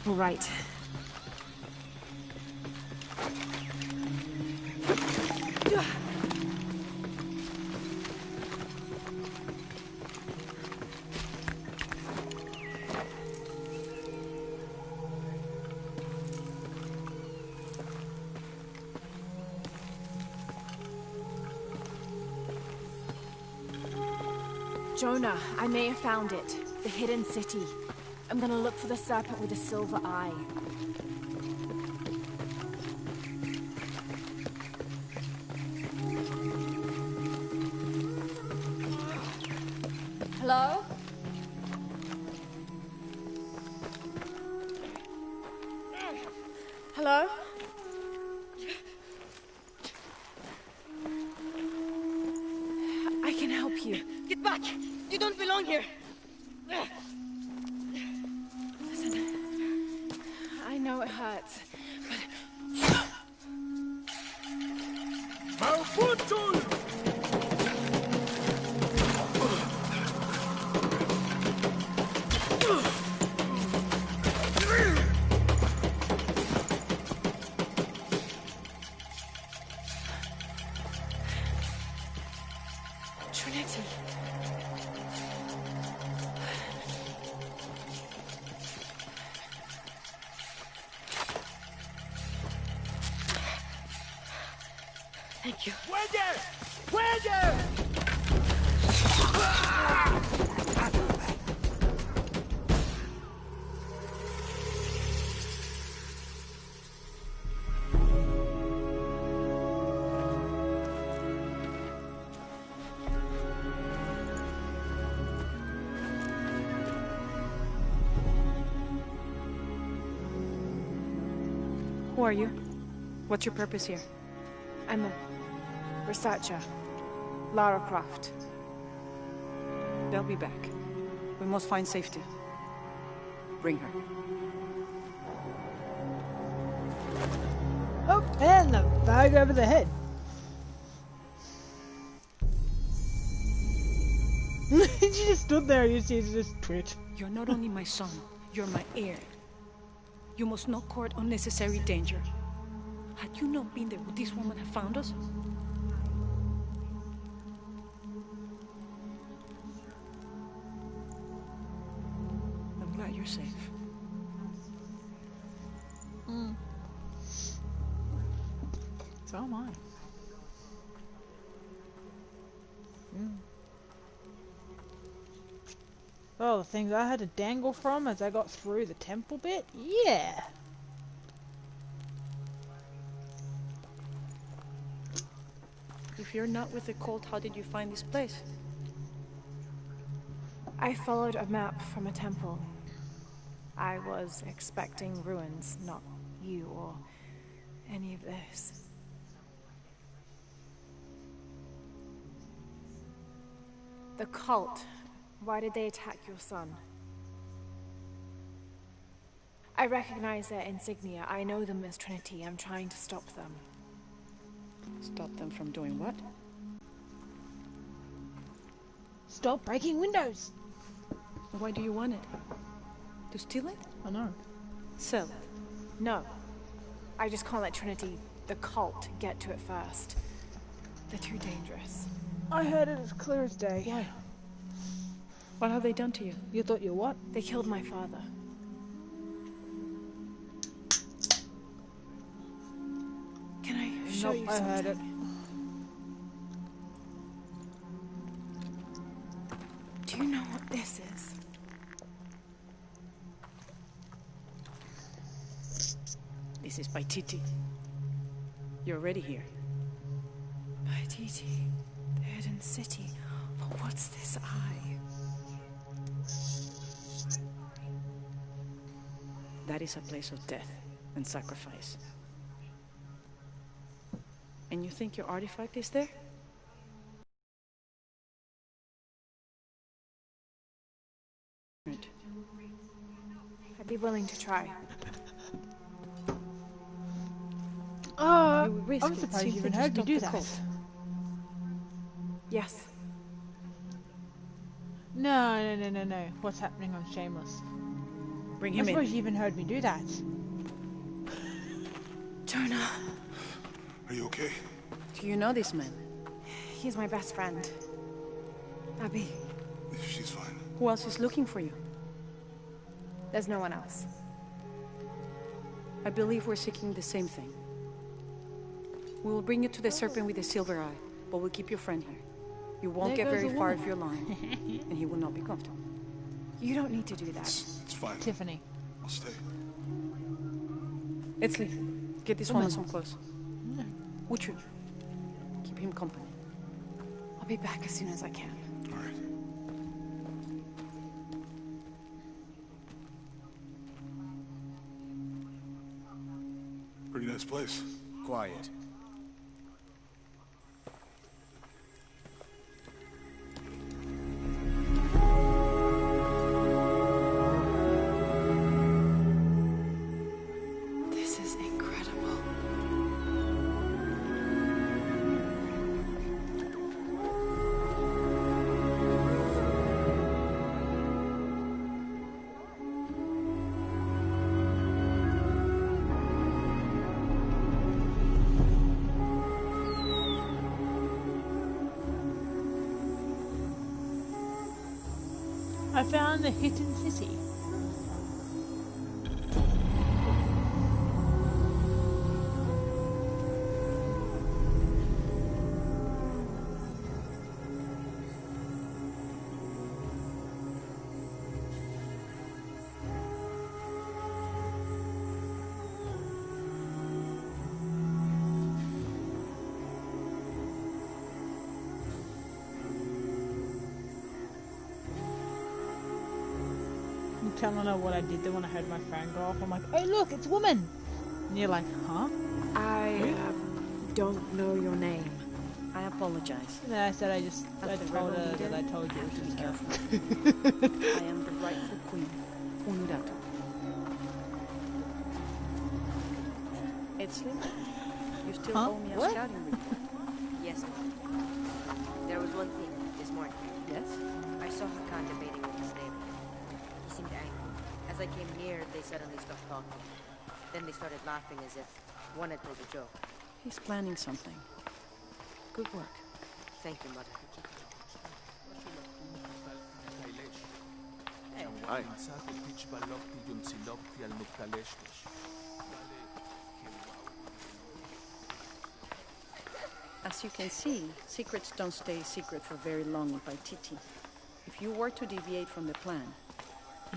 All right. Jonah, I may have found it. The hidden city. I'm gonna look for the serpent with a silver eye. Hello? Hello? I can help you.
Get back! You don't belong here!
Listen, I know it hurts, but... Trinity.
Thank you.
¡Fuelle! ¡Fuelle!
Who are you? What's your purpose here?
I'm a researcher. Lara Croft.
They'll be back.
We must find safety. Bring her.
Oh, and the bag over the head. She just stood there, you see, just twitch.
You're not only my son, you're my heir. You must not court unnecessary danger. Had you not been there, would this woman have found us? I'm glad you're safe.
So am I. Oh, the things I had to dangle from as I got through the temple bit? Yeah!
If you're not with the cult, how did you find this place?
I followed a map from a temple. I was expecting ruins, not you or any of this. The cult. Why did they attack your son? I recognize their insignia. I know them as Trinity. I'm trying to stop them.
Stop them from doing what?
Stop breaking windows!
Why do you want it? To steal it?
I know.
Sell it?
No. I just can't let Trinity, the cult, get to it first. They're too dangerous.
I heard it as clear as day.
Why? What have they done to you?
You thought you what?
They killed my father. Can I show you something?
I heard it.
Do you know what this is?
This is Paititi. You're already here.
Paititi, the hidden city. But what's this eye?
That is a place of death and sacrifice. And you think your artifact is there?
I'd be willing to try.
I'm surprised you even heard me do that.
Yes.
No. What's happening on Shameless?
Bring him in.
I suppose you even heard me do that.
Jonah.
Are you okay?
Do you know this man?
He's my best friend. Abby.
She's fine.
Who else is looking for you?
There's no one else.
I believe we're seeking the same thing. We will bring you to the serpent with the silver eye, but we'll keep your friend here. You won't get very far if you're lying, and he will not be comfortable.
You don't need to do that.
It's fine.
Tiffany.
I'll stay.
Etzli, get this woman some clothes. Uchu, keep him company.
I'll be back as soon as I can.
All right. Pretty nice place.
Quiet.
This is incredible.
I found the hidden city. Telling her what I did there when I heard my phone go off. I'm like, oh look, it's a woman! And you're like, huh?
I don't know your name.
I apologize.
No, I said I told her that I told you it was her.
I am the rightful queen, Unuratu. Edsley, you still owe me a scouting report.
Yes, Mom. There was one thing this morning.
Yes?
I saw Hakan debating with his neighbor. He seemed angry. As I came near, they suddenly stopped talking. Then they started laughing as if one had played a joke.
He's planning something. Good work.
Thank you, Mother.
Hi.
As you can see, secrets don't stay secret for very long in Paititi. If you were to deviate from the plan,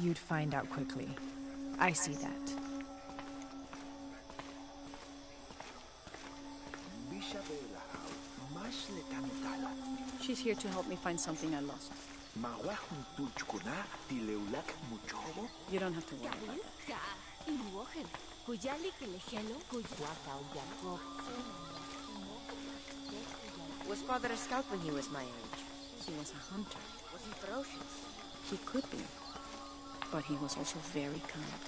you'd find out quickly. I see that.
She's here to help me find something I lost. You don't have to worry about that.
Was Father a scout when he was my age?
He was a hunter.
Was he ferocious?
He could be, but he was also very kind.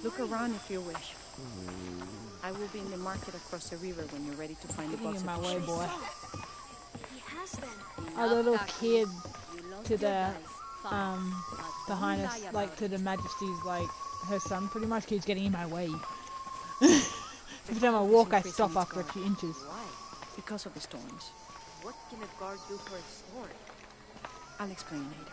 Look around if you wish. I will be in the market across the river when you're ready to find the box.
Get in my way, boy.
He has them.
A little kid to the behind us, like to the Majesty's, like her son, pretty much keeps getting in my way. Every time I walk, I stop after a few inches.
Why?
Because of the storms.
What can a guard do for a storm?
I'll explain later.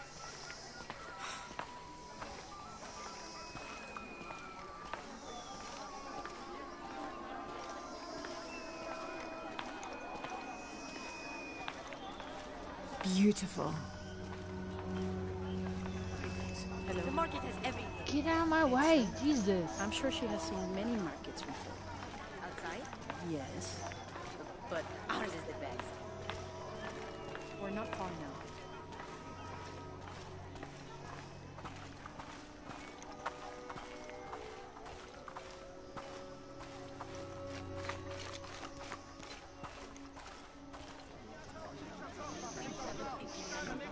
Beautiful.
Hello.
The market has everything.
Get out of my way, Jesus.
I'm sure she has seen many markets before.
Outside?
Yes.
But ours is the best.
We're not far now.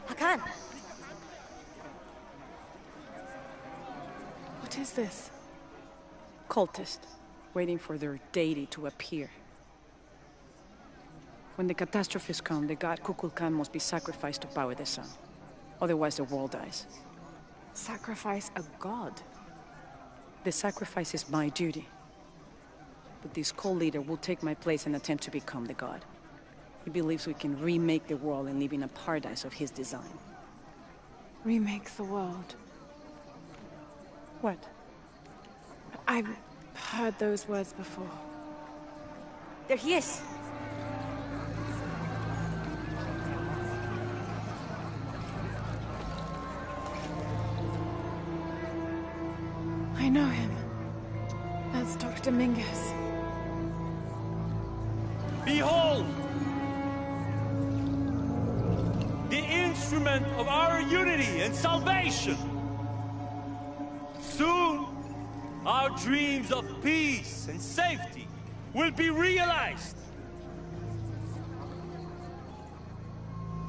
Hakan!
What is this?
Cultists, waiting for their deity to appear. When the catastrophes come, the god Kukulkan must be sacrificed to power the sun. Otherwise, the world dies.
Sacrifice a god?
The sacrifice is my duty. But this cult leader will take my place and attempt to become the god. He believes we can remake the world and live in a paradise of his design.
Remake the world?
What?
I've heard those words before.
There he is!
I know him. That's Dr. Mingus.
Behold! The instrument of our unity and salvation! Soon, our dreams of peace and safety will be realized!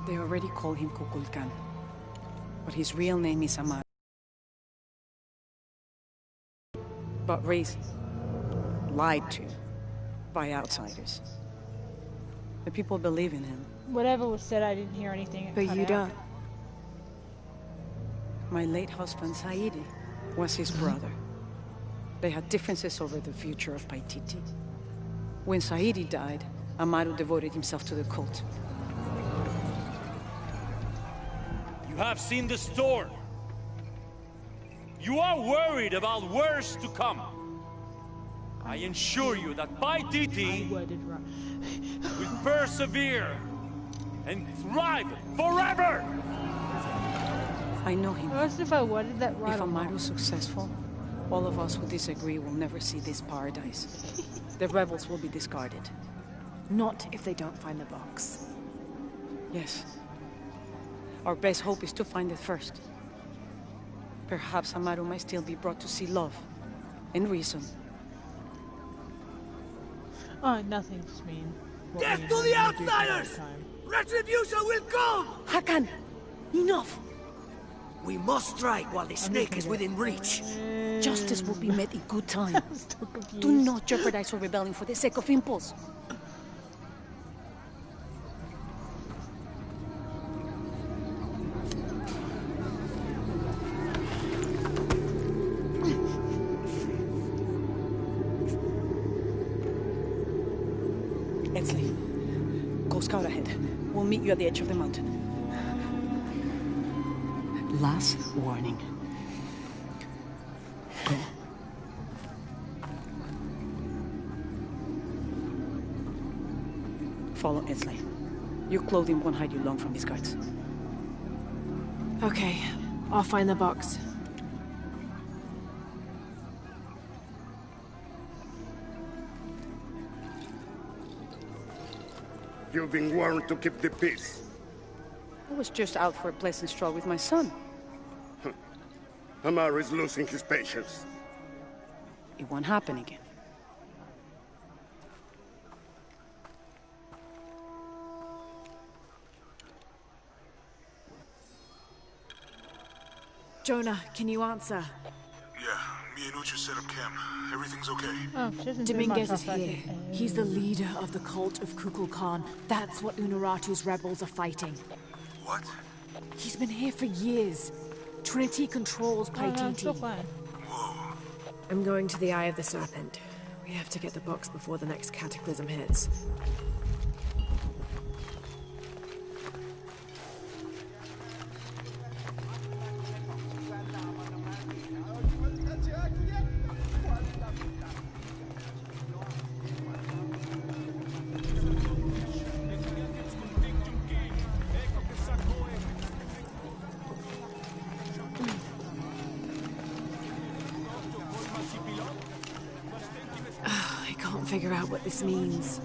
They already call him Kukulkan, but his real name is Amar. But raised, lied to, by outsiders. The people believe in him.
Whatever was said, I didn't hear anything.
But you don't.
My late husband, Saidi, was his brother. They had differences over the future of Paititi. When Saidi died, Amaru devoted himself to the cult.
You have seen the storm. You are worried about worse to come. I assure you that Paititi will persevere and thrive forever!
I know him.
What if I worded that right?
If Amaru's successful, All of us who disagree will never see this paradise. The rebels will be discarded.
Not if they don't find the box.
Yes. Our best hope is to find it first. Perhaps Amaru might still be brought to see love and reason.
Oh, nothing just mean.
Death to the outsiders! Retribution will come!
Hakan! Enough!
We must strike while the snake is within reach.
Justice will be met in good time. Do not jeopardize our rebellion for the sake of impulse. Edsley, go scout ahead. We'll meet you at the edge of the mountain. Last warning. Follow Edsley. Your clothing won't hide you long from these guards.
Okay, I'll find the box.
You've been warned to keep the peace.
I was just out for a pleasant stroll with my son.
Amaru is losing his patience.
It won't happen again.
Jonah, can you answer?
Yeah, me and Ucha set up camp. Everything's okay.
Oh, she doesn't do
Dominguez
much
is
else,
here. He's the leader of the cult of Kukulkan. That's what Unuratu's rebels are fighting.
What?
He's been here for years. Trinity controls Paititi.
Whoa.
I'm going to the Eye of the Serpent. We have to get the box before the next cataclysm hits. I can't figure out what this means.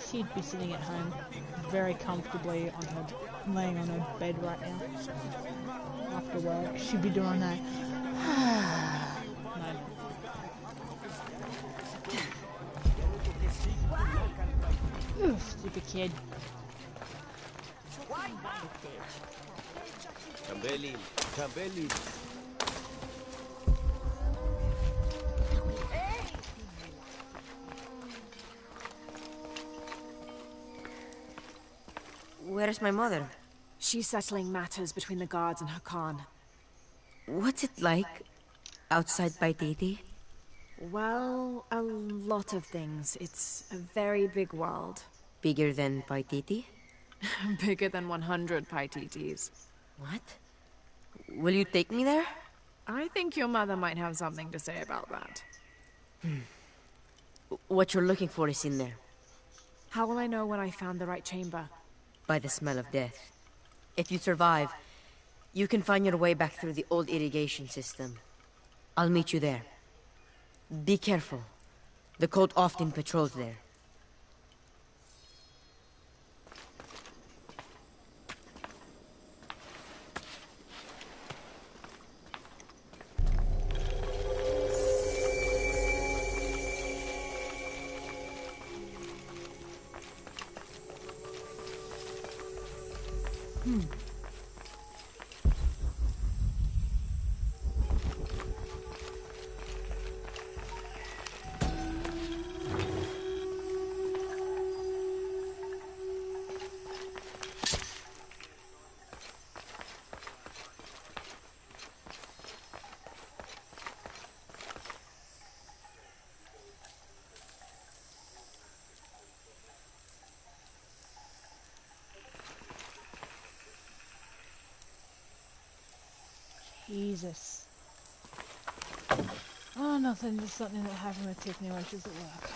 She'd be sitting at home very comfortably on her, laying on her bed right now. After work, she'd be doing that. No. Oof, stupid kid.
Tambeli.
Where's my mother?
She's settling matters between the guards and her Khan.
What's it like outside Paititi?
Well, a lot of things. It's a very big world.
Bigger than Paititi?
Bigger than 100 Paititis.
What? Will you take me there?
I think your mother might have something to say about that.
What you're looking for is in there.
How will I know when I found the right chamber?
By the smell of death. If you survive, you can find your way back through the old irrigation system. I'll meet you there. Be careful. The cult often patrols there.
Jesus. Oh, nothing. Just something that happened with Tiffany while she's at work.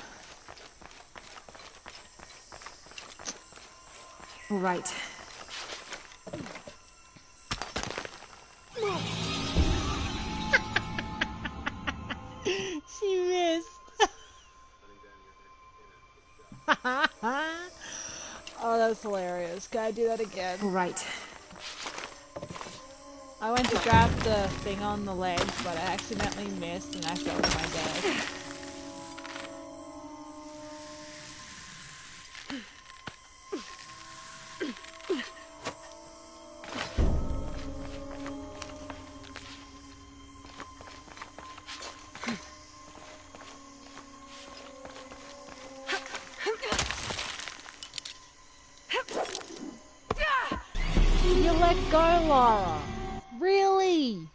All right.
She missed. Oh, that's hilarious. Can I do that again?
All right.
I went to grab the thing on the ledge, but I accidentally missed and I fell to my death. You let go, Laura. Really?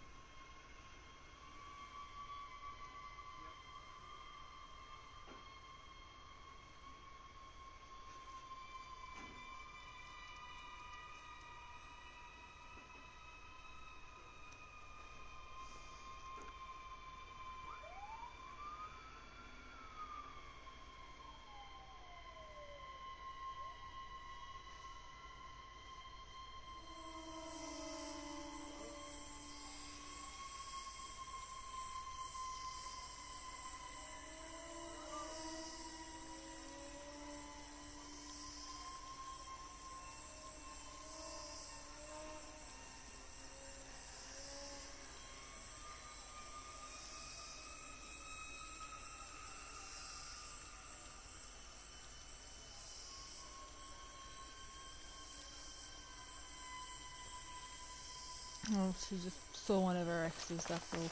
Oh, she just saw one of her exes, that's all.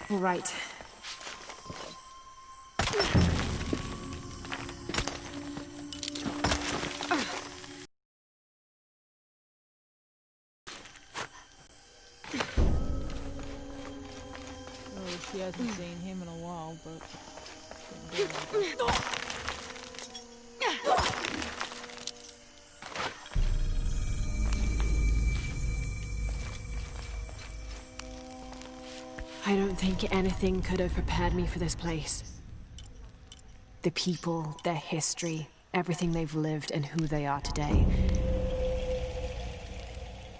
All right.
Oh, she hasn't seen him in a while, but...
I don't think anything could have prepared me for this place. The people, their history, everything they've lived and who they are today.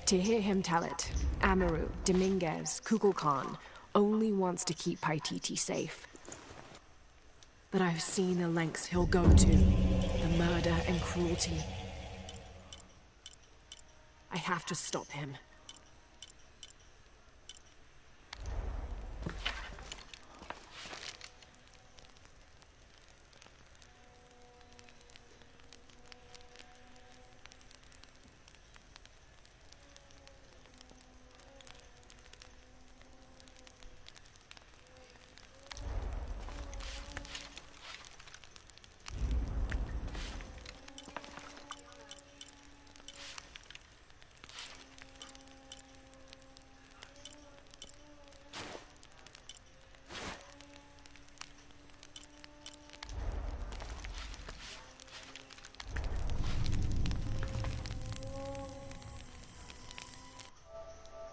To hear him tell it, Amaru, Dominguez, Kukulkan only wants to keep Paititi safe. But I've seen the lengths he'll go to, the murder and cruelty. I have to stop him.